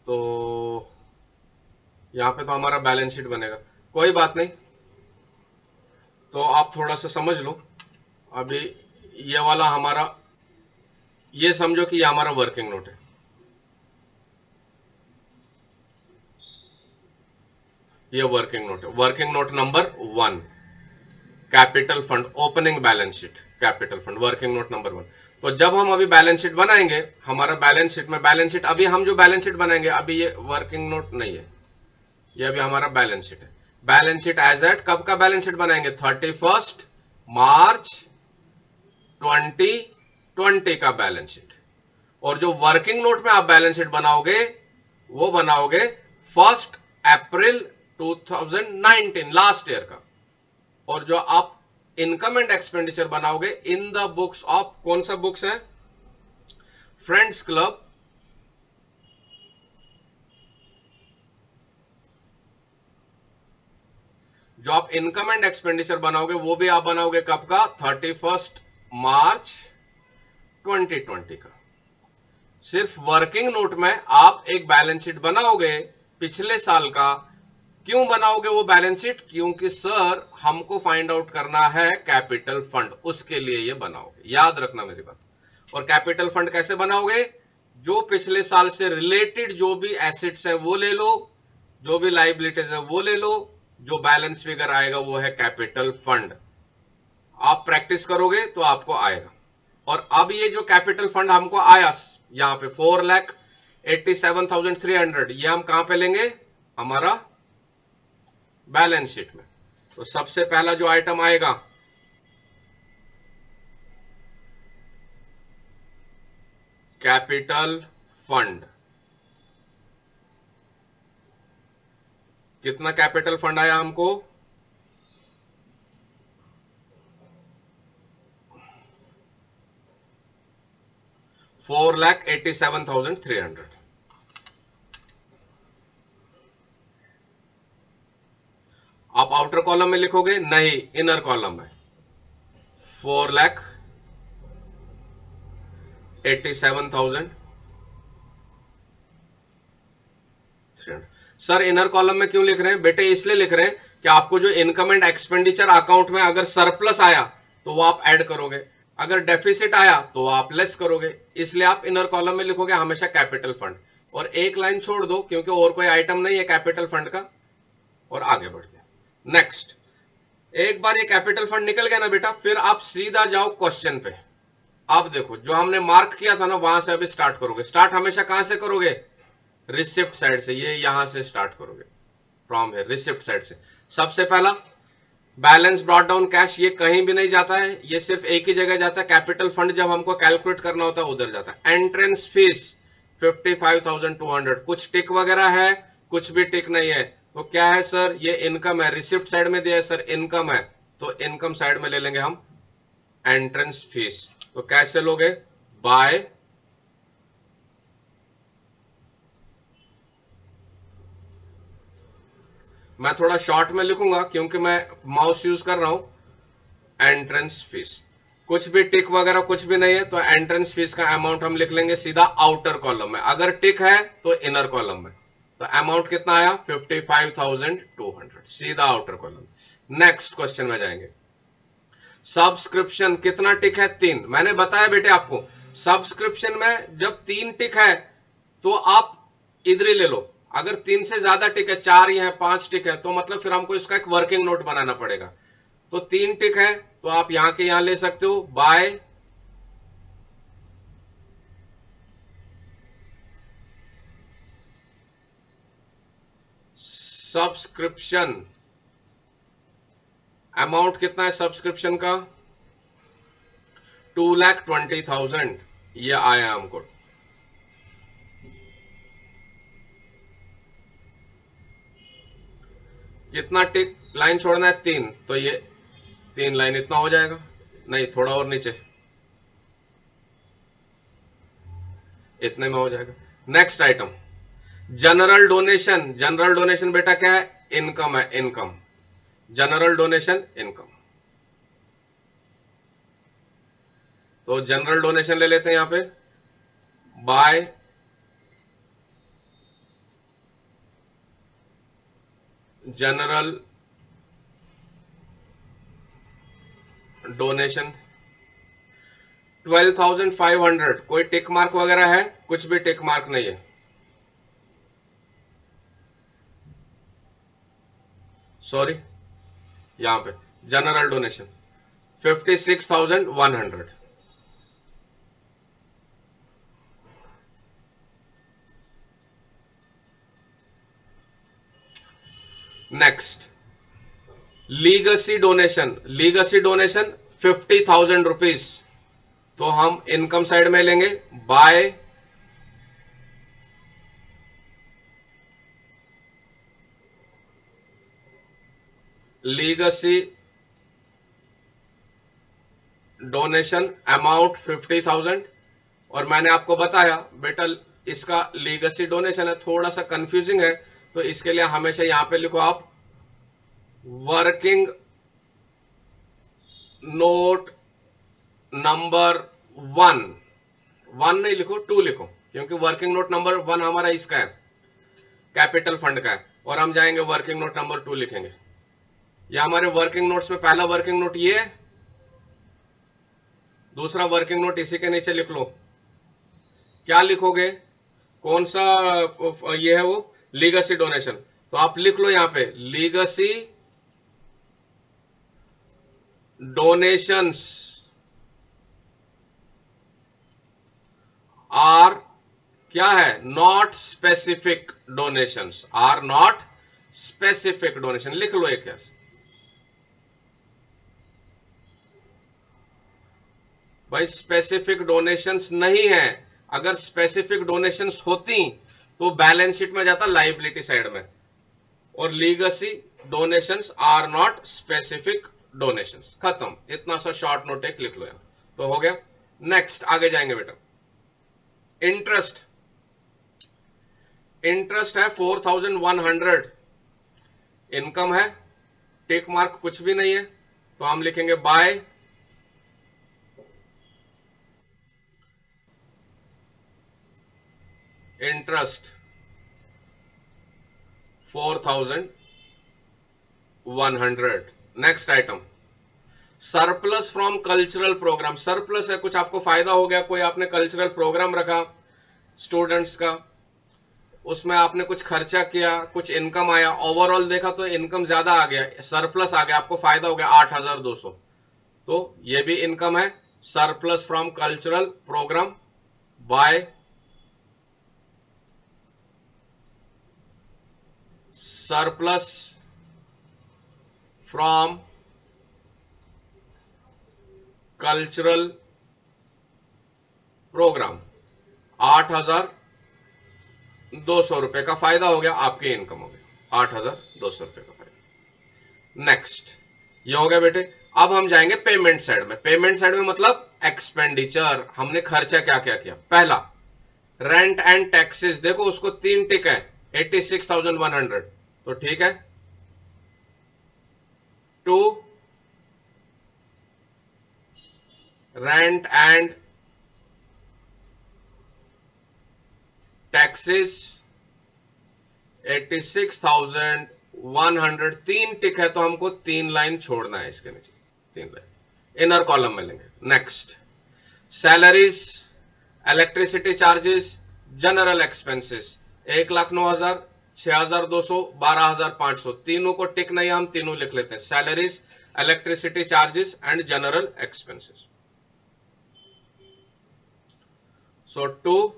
तो यहाँ पे तो हमारा बैलेंस शीट बनेगा, कोई बात नहीं। तो आप थोड़ा सा समझ लो, अभी ये वाला हमारा, ये समझो कि ये हमारा वर्किंग नोट है, ये वर्किंग नोट है, working note number 1, capital fund opening balance sheet, capital fund working note number 1। तो जब हम अभी बैलेंस शीट बनाएंगे, हमारा बैलेंस शीट में, बैलेंस शीट अभी हम जो बैलेंस शीट बनाएंगे, अभी ये वर्किंग नोट नहीं है, ये अभी हमारा बैलेंस शीट है। बैलेंस शीट एज एट कब का बैलेंस शीट बनाएंगे? 31 मार्च 2020 का बैलेंस शीट। और जो वर्किंग नोट में आप बैलेंस शीट बनाओगे, वो बनाओगे 1 अप्रैल 2019, लास्ट ईयर का। और जो आप इनकम एंड एक्सपेंडिचर बनाओगे इन द बुक्स ऑफ, कौन सा बुक्स है? फ्रेंड्स क्लब, जो आप इनकम एंड एक्सपेंडिचर बनाओगे वो भी आप बनाओगे कब का? 31 मार्च 2020 का। सिर्फ वर्किंग नोट में आप एक बैलेंस शीट बनाओगे पिछले साल का। क्यों बनाओगे वो बैलेंस शीट? क्योंकि सर हमको फाइंड आउट करना है कैपिटल फंड, उसके लिए ये बनाओगे, याद रखना मेरी बात। और कैपिटल फंड कैसे बनाओगे? जो पिछले साल से रिलेटेड जो भी एसेट्स है वो ले लो, जो भी लाइबिलिटीज है वो ले लो, जो बैलेंस फिगर आएगा वो है कैपिटल फंड। आप प्रैक्टिस करोगे तो आपको आएगा। और अब ये जो कैपिटल फंड हमको आया यहां पे 4,87,300, ये हम कहां पे लेंगे? हमारा बैलेंस शीट में। तो सबसे पहला जो आइटम आएगा, कैपिटल फंड। कितना कैपिटल फंड आया हमको? 4,87,300। आप आउटर कॉलम में लिखोगे? नहीं, इनर कॉलम में। 4,87,300। सर इनर कॉलम में क्यों लिख रहे हैं? बेटे इसलिए लिख रहे हैं कि आपको जो इनकम एंड एक्सपेंडिचर अकाउंट में अगर सरप्लस आया तो वो आप ऐड करोगे, अगर डेफिसिट आया तो आप लेस करोगे, इसलिए आप इनर कॉलम में लिखोगे हमेशा कैपिटल फंड। और एक लाइन छोड़ दो क्योंकि और कोई आइटम नहीं है कैपिटल फंड का। और आगे बढ़ते हैं नेक्स्ट। एक बार ये कैपिटल फंड निकल गया ना बेटा, फिर आप सीधा जाओ क्वेश्चन पे। अब देखो जो हमने मार्क किया था ना, वहां से अभी स्टार्ट करोगे। स्टार्ट हमेशा कहां से करोगे? रिसिप्ट साइड से। ये यहां से स्टार्ट करोगे, फ्रॉम हियर, रिसिप्ट साइड से। सबसे पहला बैलेंस ब्रॉट डाउन कैश, ये कहीं भी नहीं जाता है, ये सिर्फ एक ही जगह जाता है। कैपिटल फंड जब हमको कैलकुलेट करना होता है उधर जाता है। एंट्रेंस फीस 55,200, कुछ टिक वगैरह है? कुछ भी टिक नहीं है। तो क्या है सर? ये इनकम है, रिसिप्ट साइड में दिया है सर, इनकम है, तो इनकम साइड में ले लेंगे हम एंट्रेंस फीस। तो कैसे लोगे? बाय मैं थोड़ा शॉर्ट में लिखूंगा क्योंकि मैं माउस यूज कर रहा हूं। एंट्रेंस फीस, कुछ भी टिक वगैरह कुछ भी नहीं है, तो एंट्रेंस फीस का अमाउंट हम लिख लेंगे सीधा आउटर कॉलम में। अगर टिक है तो इनर कॉलम में। तो अमाउंट कितना आया? 55,200, सीधा आउटर कॉलम। नेक्स्ट क्वेश्चन में जाएंगे। सब्सक्रिप्शन, कितना टिक है? 3। मैंने बताया बेटे आपको, सब्सक्रिप्शन में जब 3 टिक है तो आप इधर ही ले लो। अगर 3 से ज्यादा टिक है, 4 ही है, 5 टिक है, तो मतलब फिर हमको इसका एक वर्किंग नोट बनाना पड़ेगा। तो 3 टिक है तो आप यहां के यहां ले सकते हो, बाय सब्सक्रिप्शन। अमाउंट कितना है सब्सक्रिप्शन का? 2,20,000 ये आया हमको। कितना टिक लाइन छोड़ना है? 3, तो ये 3 लाइन इतना हो जाएगा। नहीं, थोड़ा और नीचे, इतने में हो जाएगा। Next item general donation. General donation बेटा क्या है? इनकम है, इनकम। General donation income. तो जनरल डोनेशन ले लेते हैं यहां पे, बाय जनरल डोनेशन 12,500। कोई टिक मार्क वगैरह है? कुछ भी टिक मार्क नहीं है। सॉरी, यहां पे general donation 56,100। Next legacy donation. Legacy donation 50,000 rupees. तो हम इनकम साइड में लेंगे, बाय लीगसी डोनेशन अमाउंट 50,000। और मैंने आपको बताया बेटा इसका लीगसी डोनेशन है, थोड़ा सा कंफ्यूजिंग है, तो इसके लिए हमेशा यहां पे लिखो आप वर्किंग नोट नंबर 1। 1 नहीं लिखो, 2 लिखो, क्योंकि वर्किंग नोट नंबर 1 हमारा इसका है, कैपिटल फंड का है, और हम जाएंगे वर्किंग नोट नंबर 2 लिखेंगे। या हमारे वर्किंग नोट्स में पहला वर्किंग नोट ये है, दूसरा वर्किंग नोट इसी के नीचे लिख लो। क्या लिखोगे? कौन सा ये है? वो लीगसी डोनेशन। तो आप लिख लो यहां पे लीगसी डोनेशंस आर क्या है? Not specific donations, are not specific donation. लिख लो एक ऐसे। भाई स्पेसिफिक डोनेशंस नहीं है। अगर स्पेसिफिक डोनेशंस होती तो बैलेंस शीट में जाता लाइबिलिटी साइड में। और legacy donations are not specific donations. खत्म। इतना सा शॉर्ट नोट एक लिख लो यहां, तो हो गया। नेक्स्ट आगे जाएंगे बेटा। इंटरेस्ट। इंटरेस्ट है 4,100। इनकम है, टिक मार्क कुछ भी नहीं है, तो हम लिखेंगे by interest 4,100। Next item surplus from cultural programme. Surplus है, कुछ आपको फायदा हो गया, कोई आपने कल्चरल प्रोग्राम रखा स्टूडेंट्स का, उसमें आपने कुछ खर्चा किया, कुछ इनकम आया, ओवरऑल देखा तो इनकम ज्यादा आ गया, सरप्लस आ गया, आपको फायदा हो गया 8,200। तो ये भी इनकम है। Surplus from cultural programme by surplus from cultural programme 8,200 रुपए का फायदा हो गया, आपकी इनकम हो गया 8,200 रुपए का फायदा। नेक्स्ट ये हो गया बेटे। अब हम जाएंगे पेमेंट साइड में। पेमेंट साइड में मतलब एक्सपेंडिचर, हमने खर्चा क्या क्या किया। पहला रेंट एंड टैक्सेस, देखो उसको 3 टिक है, 86,100, तो ठीक है। 2 रेंट एंड टैक्सेस 86,100, 3 टिक है, तो हमको 3 लाइन छोड़ना है इसके नीचे, 3 लाइन इनर कॉलम में लेंगे। Next salaries, electricity charges, general expenses 1,09,000, 6,200, 12,500, तीनों को टिक नहीं, हम तीनों लिख लेते हैं, salaries, electricity charges and general expenses. So 2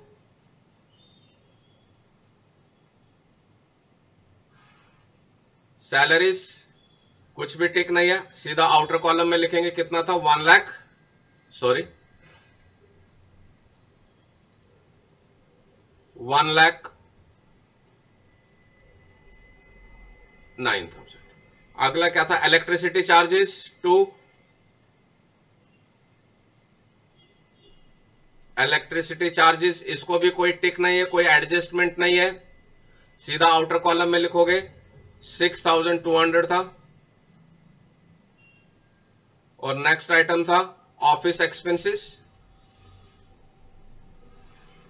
salaries, कुछ भी टिक नहीं है, सीधा आउटर कॉलम में लिखेंगे कितना था, 1,09,000। अगला क्या था, इलेक्ट्रिसिटी चार्जेस 2 इलेक्ट्रिसिटी चार्जेस, इसको भी कोई टिक नहीं है, कोई एडजस्टमेंट नहीं है, सीधा आउटर कॉलम में लिखोगे 6200 था। और नेक्स्ट आइटम था office expenses,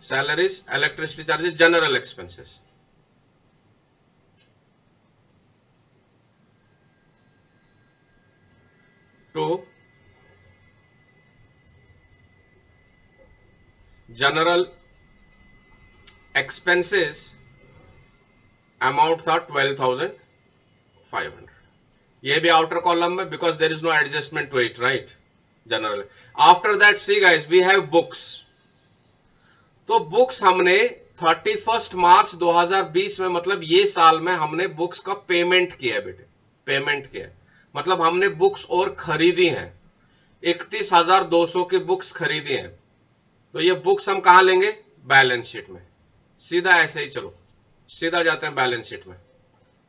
salaries, electricity charges, general expenses. To general expenses amount था 12,500। ये भी आउटर कॉलम में, because there is no adjustment to it, right, general. After that see guys we have books. तो books हमने 31 मार्च 2020 में, मतलब ये साल में हमने बुक्स का पेमेंट किया है बेटे, पेमेंट किया है, मतलब हमने बुक्स और खरीदी हैं, 31,200 की बुक्स खरीदी हैं। तो ये बुक्स हम कहां लेंगे? बैलेंस शीट में। सीधा ऐसे ही चलो, सीधा जाते हैं बैलेंस शीट में।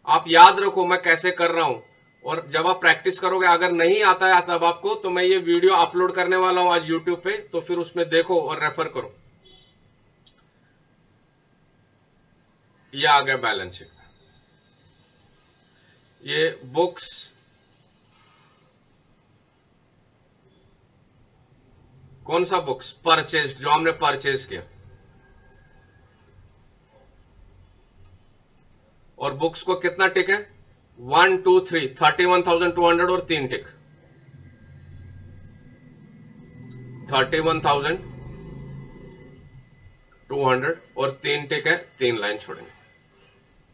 आप याद रखो मैं कैसे कर रहा हूं, और जब आप प्रैक्टिस करोगे, अगर नहीं आता है तब आपको, तो मैं ये वीडियो अपलोड करने वाला हूं आज यूट्यूब पे, तो फिर उसमें देखो और रेफर करो। ये आ गया बैलेंस शीट में, ये बुक्स, कौन सा बुक्स? परचेज, जो हमने परचेज किया। और बुक्स को कितना टिक है? 1 2 3, 31,200 और 3 टिक, 31,200 और 3 टिक है, 3 लाइन छोड़ेंगे।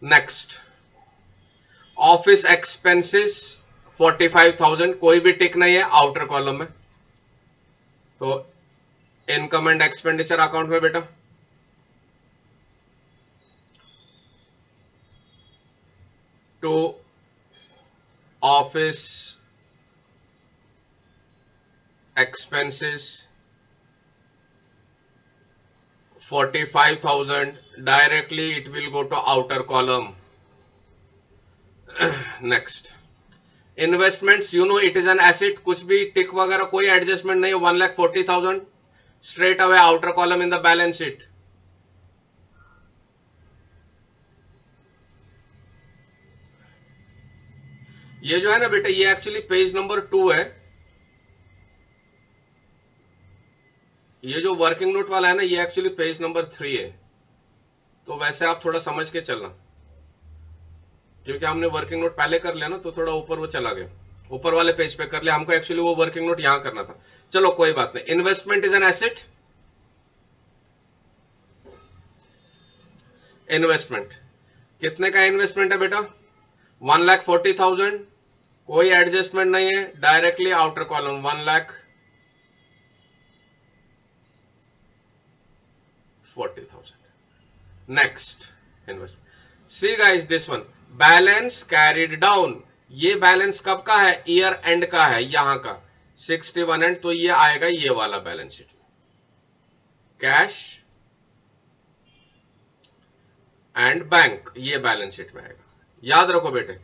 नेक्स्ट ऑफिस एक्सपेंसेस 45,000, कोई भी टिक नहीं है आउटर कॉलम में। तो इनकम एंड एक्सपेंडिचर अकाउंट में बेटा to office expenses 45,000, directly it will go to outer column. Next, investments, you know it is an asset, कुछ भी टिक वगैरह कोई एडजस्टमेंट नहीं है, 1,40,000 straight away outer column in the balance sheet. ये जो है ना बेटा, ये एक्चुअली पेज नंबर 2 है। ये जो वर्किंग नोट वाला है ना, ये एक्चुअली पेज नंबर 3 है। तो वैसे आप थोड़ा समझ के चलना, क्योंकि हमने वर्किंग नोट पहले कर लिया ना, तो थोड़ा ऊपर वो चला गया, ऊपर वाले पेज पे कर लिया, हमको एक्चुअली वो वर्किंग नोट यहां करना था। चलो कोई बात नहीं। Investment is an asset, investment कितने का इन्वेस्टमेंट है बेटा? 1,40,000, कोई एडजस्टमेंट नहीं है, directly outer column 1,40,000। Next investment. See guys this one, balance carried down, ये बैलेंस कब का है? ईयर एंड का है, यहां का 61 एंड, तो ये आएगा ये वाला balance sheet, cash and bank, ये बैलेंस शीट में आएगा। याद रखो बेटे,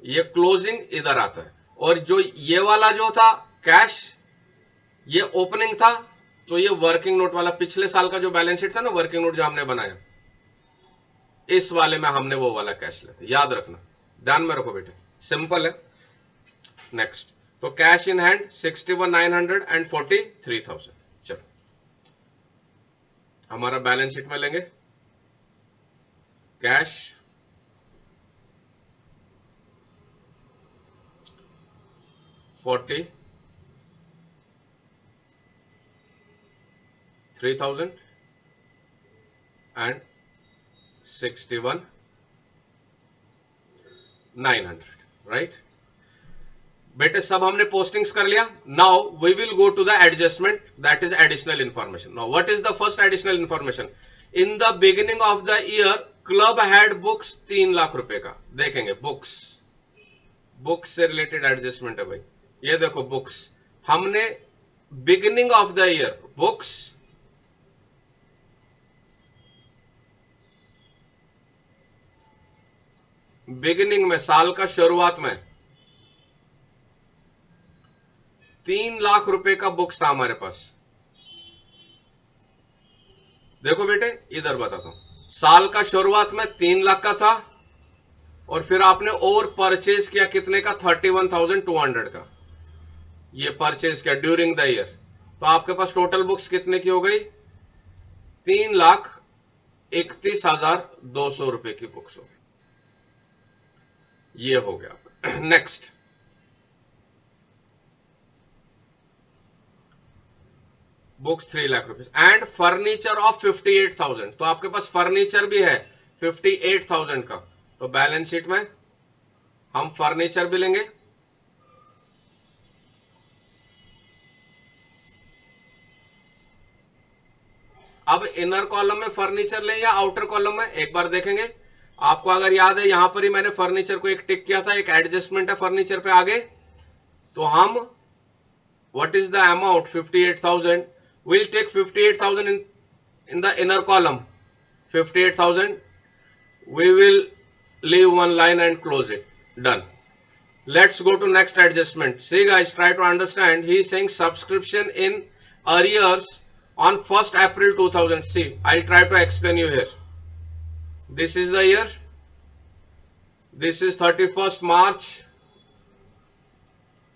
ये क्लोजिंग इधर आता है, और जो ये वाला जो था कैश, ये ओपनिंग था, तो ये वर्किंग नोट वाला पिछले साल का जो बैलेंस शीट था ना, वर्किंग नोट जो हमने बनाया, इस वाले में हमने वो वाला कैश लेते, याद रखना, ध्यान में रखो बेटे, सिंपल है। नेक्स्ट, तो कैश इन हैंड 61,900 एंड 43,000। चलो हमारा बैलेंस शीट में लेंगे कैश 43,000 and 61,900, राइट बेटे? सब हमने पोस्टिंग्स कर लिया। Now we will go to the adjustment, that is additional information. Now what is the first additional information? In the beginning of the year club had books 3 lakh रुपए का। देखेंगे books, books से related adjustment है भाई। ये देखो books, हमने beginning of the year books beginning में, साल का शुरुआत में 3 लाख रुपए का बुक्स था हमारे पास। देखो बेटे इधर बताता हूं, साल का शुरुआत में 3 लाख का था और फिर आपने और परचेज किया कितने का, 31,200 का, ये परचेज किया ड्यूरिंग द ईयर। तो आपके पास टोटल बुक्स कितने की हो गई, 3,31,200 रुपए की बुक्स हो गई। ये हो गया आपका। Next, books 3 lakh rupees and furniture of 58,000। तो आपके पास फर्नीचर भी है 58,000 का, तो बैलेंस शीट में हम फर्नीचर भी लेंगे। अब इनर कॉलम में फर्नीचर लें या आउटर कॉलम में, एक बार देखेंगे। आपको अगर याद है यहां पर ही मैंने फर्नीचर को एक टिक किया था, एक एडजस्टमेंट है फर्नीचर पे आगे। तो हम what is the amount 58,000, we'll take 58,000 in the inner column, 58,000, we will leave one line and close it, done. Let's go to next adjustment. See guys, try to understand. He is saying subscription in arrears on 1st April 2000. See, I'll try to explain you here. This is the year, this is 31st March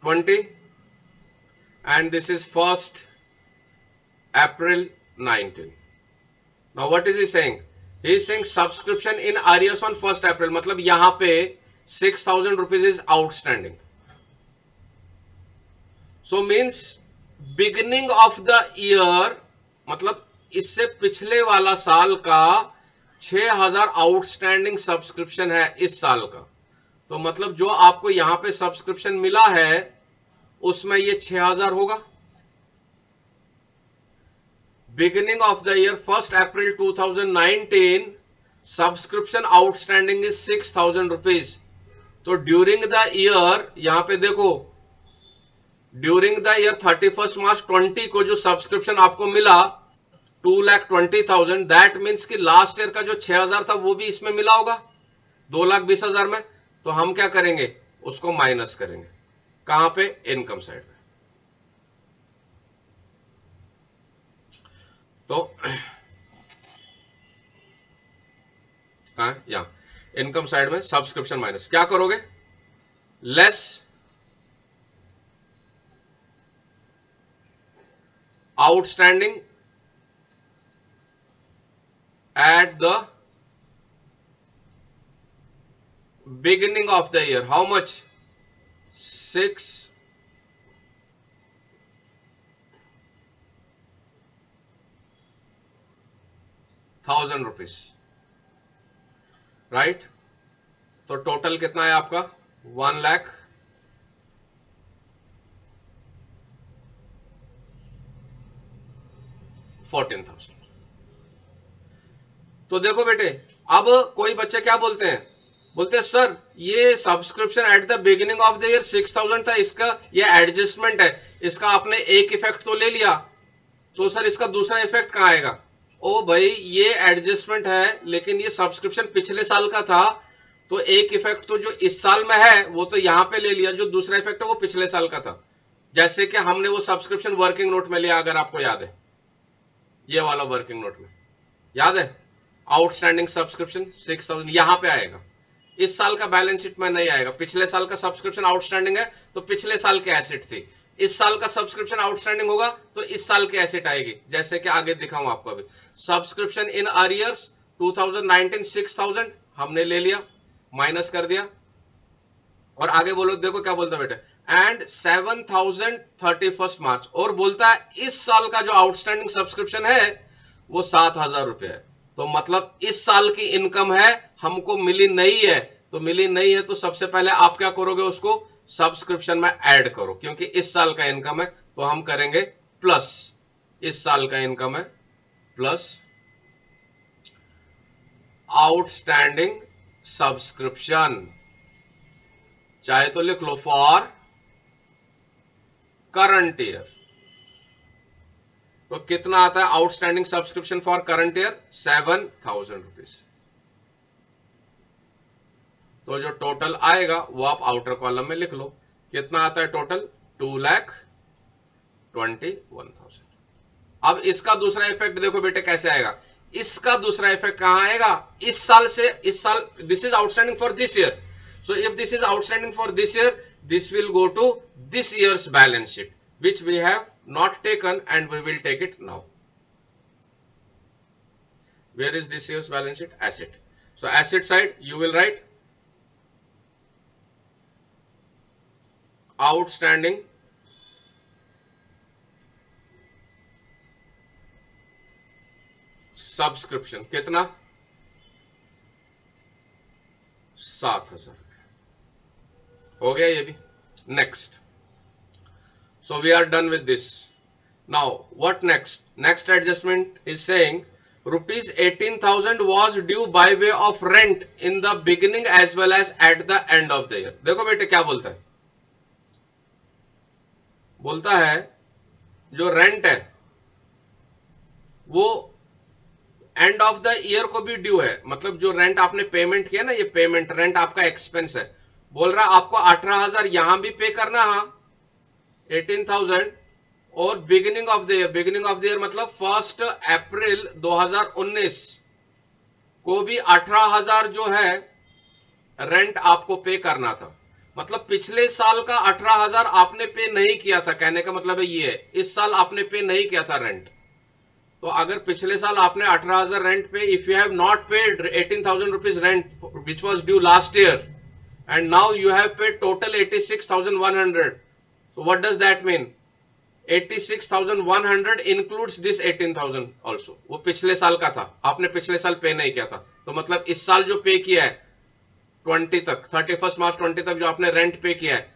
20 and this is 1st April 19. Now what is he saying? He is saying subscription in arrears on 1st April, मतलब यहां पे 6,000 rupees is outstanding. So means beginning of the year, मतलब इससे पिछले वाला साल का 6,000 outstanding subscription है इस साल का। तो मतलब जो आपको यहां पे सब्सक्रिप्शन मिला है उसमें ये 6,000 होगा। Beginning of the year 1st April 2019, subscription outstanding is 6,000 rupees. तो during the year, यहां पे देखो during the year 31st March 20 को जो सब्सक्रिप्शन आपको मिला 2,20,000, दैट मीन्स कि लास्ट ईयर का जो 6,000 था वो भी इसमें मिला होगा 2,20,000 में। तो हम क्या करेंगे, उसको माइनस करेंगे, कहां पे, इनकम साइड में। तो कहां, यहां इनकम साइड में सब्सक्रिप्शन माइनस, क्या करोगे, less outstanding at the beginning of the year, how much, 6,000 rupees, right. तो टोटल कितना है आपका, 1,14,000। तो देखो बेटे, अब कोई बच्चे क्या बोलते हैं, बोलते हैं सर ये subscription at the beginning of the year 6,000 था, इसका ये एडजस्टमेंट है, इसका आपने एक इफेक्ट तो ले लिया, तो सर इसका दूसरा इफेक्ट कहां आएगा। ओ भाई ये एडजस्टमेंट है लेकिन ये सब्सक्रिप्शन पिछले साल का था, तो एक इफेक्ट तो जो इस साल में है वो तो यहां पे ले लिया, जो दूसरा इफेक्ट है वो पिछले साल का था। जैसे कि हमने वो सब्सक्रिप्शन वर्किंग नोट में लिया, अगर आपको याद है, ये वाला वर्किंग नोट में याद है, आउटस्टैंडिंग सब्सक्रिप्शन 6,000 यहां पे आएगा, इस साल का बैलेंस शीट में नहीं आएगा। पिछले साल का सब्सक्रिप्शन आउटस्टैंडिंग है तो पिछले साल की एसेट थी, इस साल का सब्सक्रिप्शन आउटस्टैंडिंग होगा तो इस साल की एसेट आएगी। जैसे कि आगे दिखाऊं आपको, अभी सब्सक्रिप्शन इन अरियर्स 2019 6,000 हमने ले लिया, माइनस कर दिया, और आगे बोलो, देखो क्या बोलता है बेटे, एंड 7,000 31st मार्च, और बोलता है इस साल का जो आउटस्टैंडिंग सब्सक्रिप्शन है वो 7,000 रुपए है। तो मतलब इस साल की इनकम है, हमको मिली नहीं है, तो मिली नहीं है तो सबसे पहले आप क्या करोगे, उसको सब्सक्रिप्शन में ऐड करो, क्योंकि इस साल का इनकम है, तो हम करेंगे प्लस, इस साल का इनकम है प्लस आउटस्टैंडिंग सब्सक्रिप्शन, चाहे तो लिख लो फॉर करंट ईयर। तो कितना आता है outstanding subscription for current year, 7,000 rupees. तो जो टोटल आएगा वो आप आउटर कॉलम में लिख लो, कितना आता है टोटल, 2,21,000। अब इसका दूसरा इफेक्ट देखो बेटे कैसे आएगा, इसका दूसरा इफेक्ट कहां आएगा, इस साल से इस साल, this is outstanding for this year, so if this is outstanding for this year, this will go to this year's balance sheet which we have not taken and we will take it now. Where is this year's balance sheet? Asset. So asset side you will write outstanding subscription, कितना, 7,000 हो गया ये भी. Next, so we are done with this. Now what next? Next adjustment is saying rupees 18,000 was due by way of rent in the beginning as well as at the end of the year. देखो बेटे क्या बोलता है, बोलता है जो rent है वो एंड ऑफ द ईयर को भी ड्यू है, मतलब जो रेंट आपने पेमेंट किया ना, ये पेमेंट रेंट आपका एक्सपेंस है, बोल रहा आपको 18,000 यहां भी पे करना है, 18,000, और बिगिनिंग ऑफ द ईयर मतलब 1 अप्रैल 2019 को भी 18,000 जो है रेंट आपको पे करना था. मतलब पिछले साल का 18,000 आपने पे नहीं किया था, कहने का मतलब है ये है, इस साल आपने पे नहीं किया था रेंट. तो अगर पिछले साल आपने 18,000 रेंट पे, if you have not paid 18,000 rupees rent which was due last year and now you have paid total 86,100, so what does that mean? 86,100 includes this 18,000 also. वो पिछले साल का था, आपने पिछले साल पे नहीं किया था, तो मतलब इस साल जो पे किया है 20 तक, 31 मार्च 20 तक जो आपने रेंट पे किया है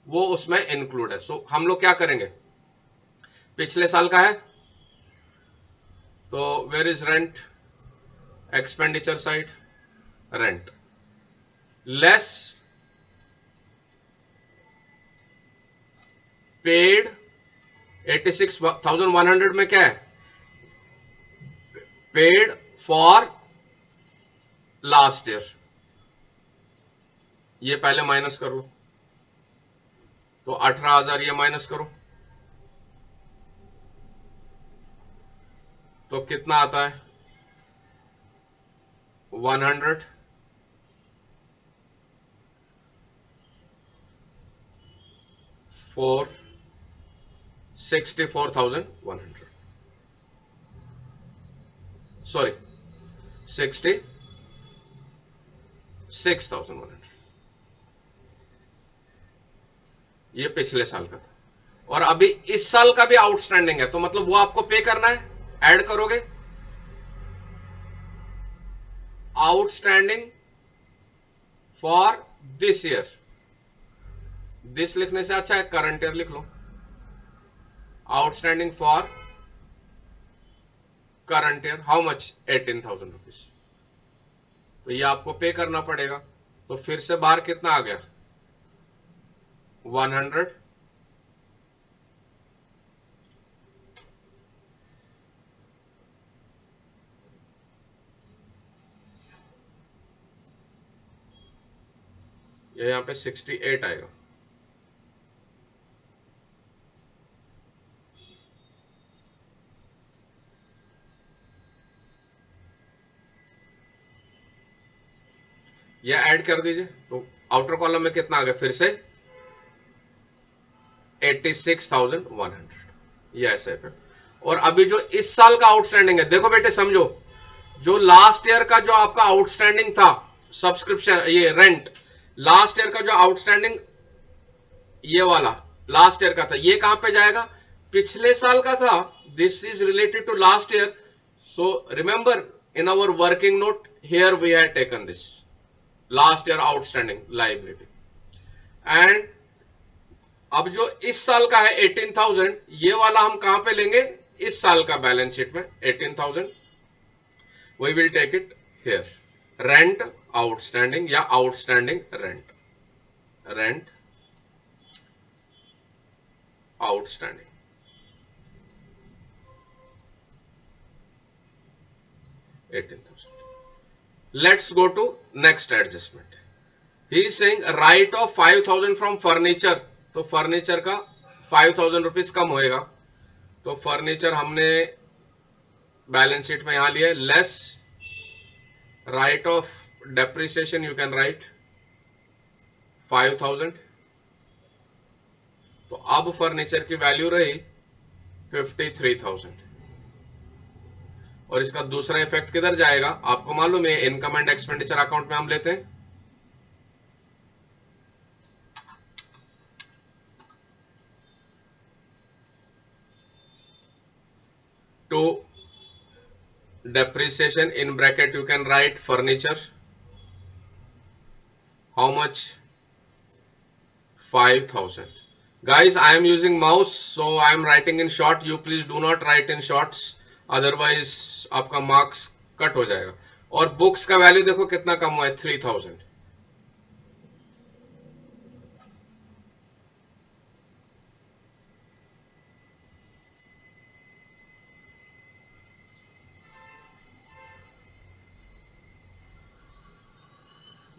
वो उसमें इंक्लूड है. सो हम लोग क्या करेंगे, पिछले साल का है तो where is rent, expenditure side rent less paid 86,100 में क्या है, पेड फॉर लास्ट ईयर, ये पहले माइनस कर लो, तो 18,000 ये माइनस करो तो कितना आता है, 100 4 64,100, सॉरी 66,100, ये पिछले साल का था. और अभी इस साल का भी आउटस्टैंडिंग है, तो मतलब वो आपको पे करना है, ऐड करोगे outstanding for this year, this लिखने से अच्छा है करंट ईयर लिख लो, outstanding for current year how much, 18,000 rupees, तो ये आपको पे करना पड़ेगा. तो फिर से बाहर कितना आ गया, 100 ये यहां पे 68 आएगा. ये ऐड कर दीजिए, तो आउटर कॉलम में कितना आ गया, फिर से 86,100, ये ऐसा है. और अभी जो इस साल का आउटस्टैंडिंग है, देखो बेटे समझो, जो लास्ट ईयर का जो आपका आउटस्टैंडिंग था सब्सक्रिप्शन, ये रेंट, लास्ट ईयर का जो आउटस्टैंडिंग ये वाला लास्ट ईयर का था, ये कहां पे जाएगा, पिछले साल का था, this is related to last year. So remember in our working note here we have taken this last year outstanding liability. And अब जो इस साल का है 18,000, ये वाला हम कहां पे लेंगे, इस साल का बैलेंस शीट में 18,000, we will take it here, rent outstanding या outstanding rent, rent outstanding. Let's go to next adjustment. He is saying write off 5,000 from furniture. तो फर्नीचर का 5,000 रुपीज कम होएगा, तो फर्नीचर हमने बैलेंस शीट में यहां लिए less right of depreciation, you can write 5000। तो अब फर्नीचर की वैल्यू रही 53,000। और इसका दूसरा इफेक्ट किधर जाएगा आपको मालूम है, इनकम एंड एक्सपेंडिचर अकाउंट में हम लेते हैं। To depreciation, in bracket you can write furniture, how much, 5,000. Guys, I am using mouse, so I am writing in short. You please do not write in shorts, otherwise आपका marks cut हो जाएगा। और books का value देखो कितना कम हुआ है, 3,000।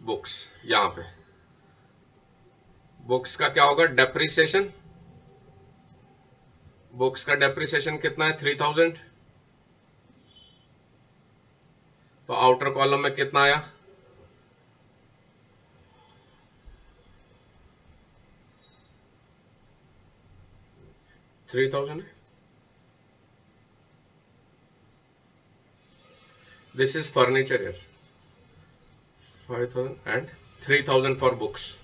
Books, यहां पे बुक्स का क्या होगा, डेप्रिसिएशन। बुक्स का डेप्रिसिएशन कितना है, 3,000। तो आउटर कॉलम में कितना आया, 3,000 है। This is furniture here, 5,000 and 3,000 for books.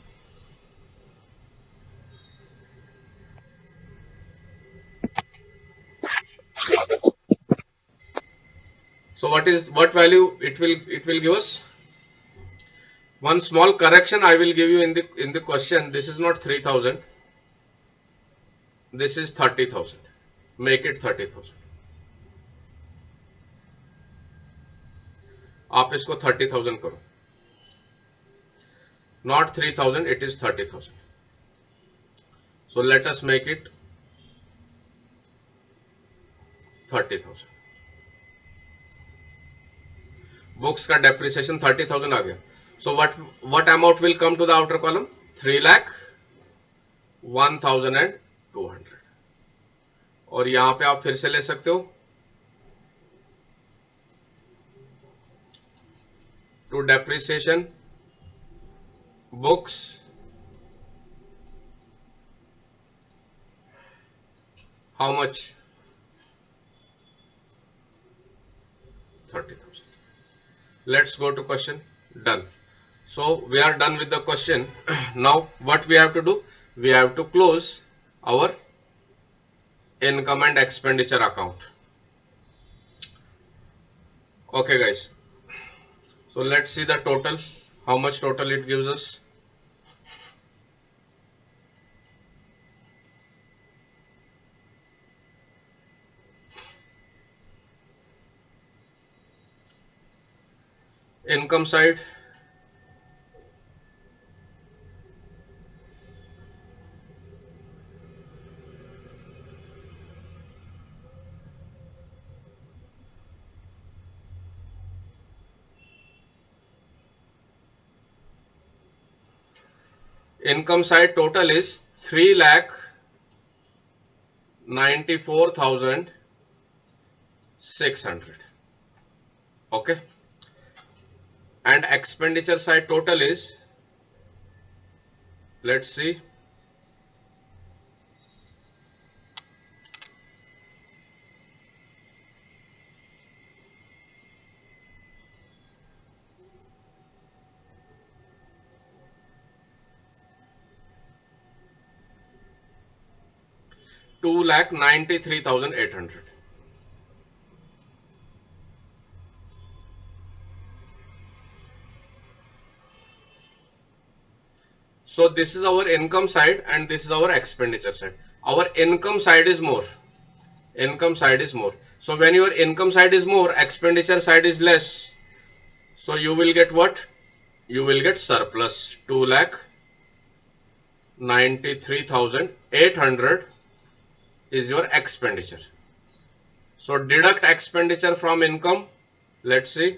So what value it will give us? One small correction I will give you in the question. This is not 3,000. This is 30,000. Make it 30,000. आप इसको 30,000 करो, not 3,000, it is 30,000. So let us make it 30,000. Books का depreciation 30,000 आ गया। So what amount will come to the outer column? 3,01,200। और यहां पे आप फिर से ले सकते हो, to depreciation books how much, 30,000. Let's go to question. Done. So we are done with the question. Now what we have to do, we have to close our income and expenditure account. Okay guys, so let's see the total, how much total it gives us. Income side, income side total is 3,94,600. Okay, and expenditure side total is, let's see, $2,93,800. So this is our income side and this is our expenditure side. Our income side is more. Income side is more. So when your income side is more, expenditure side is less. So you will get what? You will get surplus. 2,93,800 is your expenditure. So deduct expenditure from income. Let's see.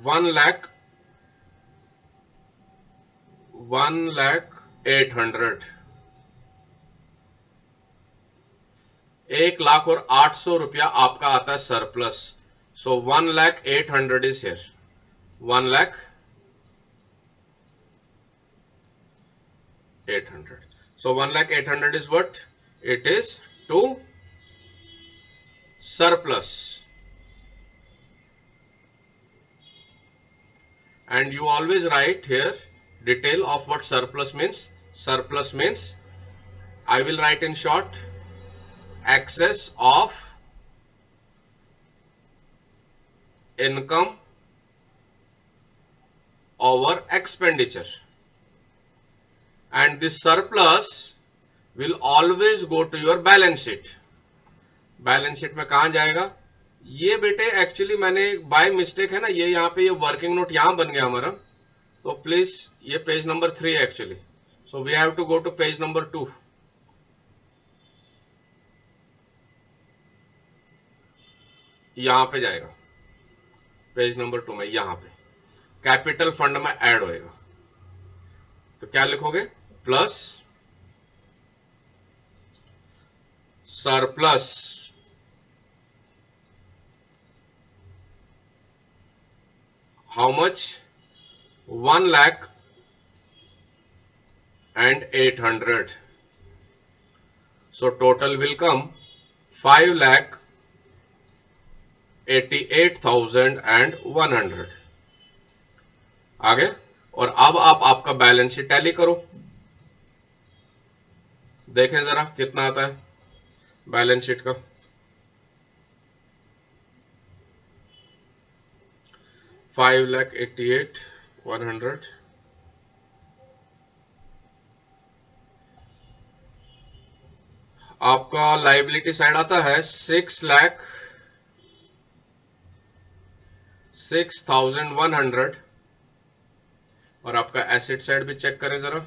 1 1,08,000, 1,00,000 और 800 रुपया आपका आता है surplus. So 1,08,000 is here. 1,08,000. So 1,08,000 is what? It is to surplus. And you always write here detail of what surplus means. Surplus means, I will write in short, excess of income over expenditure. And this surplus will always go to your balance sheet. Balance sheet में कहां जाएगा? ये बेटे actually मैंने by mistake है ना, ये यहाँ पे ये वर्किंग नोट यहां बन गया हमारा, तो प्लीज ये पेज नंबर 3 है actually. So we have to go to page number 2. यहां पे जाएगा पेज नंबर 2 में, यहां पे कैपिटल फंड में ऐड होएगा. तो क्या लिखोगे? Plus surplus how much? 1,08,000. So total will come 5,88,100. आगे. और अब आप आपका बैलेंस शीट टैली करो, देखें जरा कितना आता है बैलेंस शीट का. 5,88,100. आपका लाइबिलिटी साइड आता है 6,06,100. और आपका एसेट साइड भी चेक करें जरा.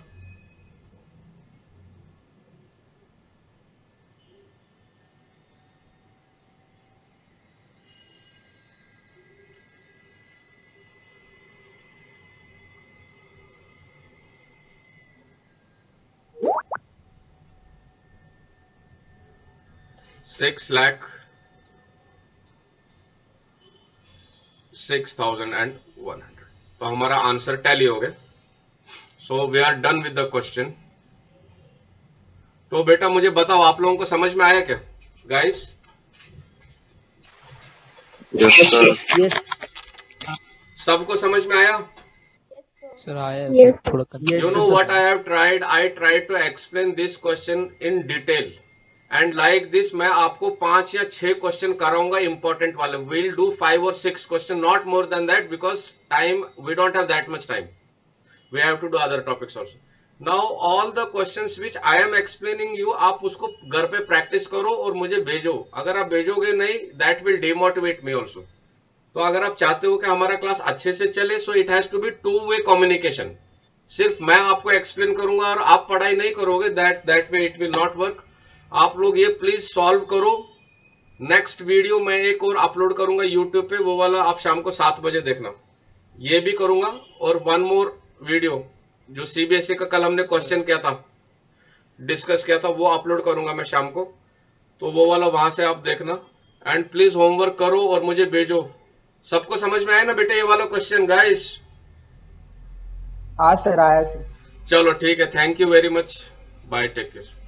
$6,06,100. तो हमारा आंसर टैली हो गया. So we are done with the question. तो बेटा मुझे बताओ, आप लोगों को समझ में आया क्या गाइस? Yes, sir. Yes. सबको समझ में आया? सर आया है Yes, सर, थोड़ा Yes, You know sir. what I have tried? I tried to explain this question in detail. And like this, मैं आपको 5 या 6 क्वेश्चन कराऊंगा इंपॉर्टेंट वाले. We'll do 5 or 6 question, not more than that, because time we don't have that much time. We have to do other topics also. Now all the questions which I am explaining you, आप उसको घर पे practice करो और मुझे भेजो. अगर आप भेजोगे नहीं, that will demotivate me also. तो अगर आप चाहते हो कि हमारा क्लास अच्छे से चले, so it has to be two-way communication. सिर्फ मैं आपको एक्सप्लेन करूंगा और आप पढ़ाई नहीं करोगे, that way it will not work. आप लोग ये प्लीज सॉल्व करो. नेक्स्ट वीडियो मैं एक और अपलोड करूंगा यूट्यूब पे, वो वाला आप शाम को 7 बजे देखना. ये भी करूंगा और वन मोर वीडियो जो सीबीएसई का कल हमने क्वेश्चन किया था, डिस्कस किया था, वो अपलोड करूंगा मैं शाम को. तो वो वाला वहां से आप देखना. एंड प्लीज होमवर्क करो और मुझे भेजो. सबको समझ में आया ना बेटे ये वाला क्वेश्चन गाइस? हाँ सर, आया सर. चलो ठीक है. Thank you very much. Bye. Take care.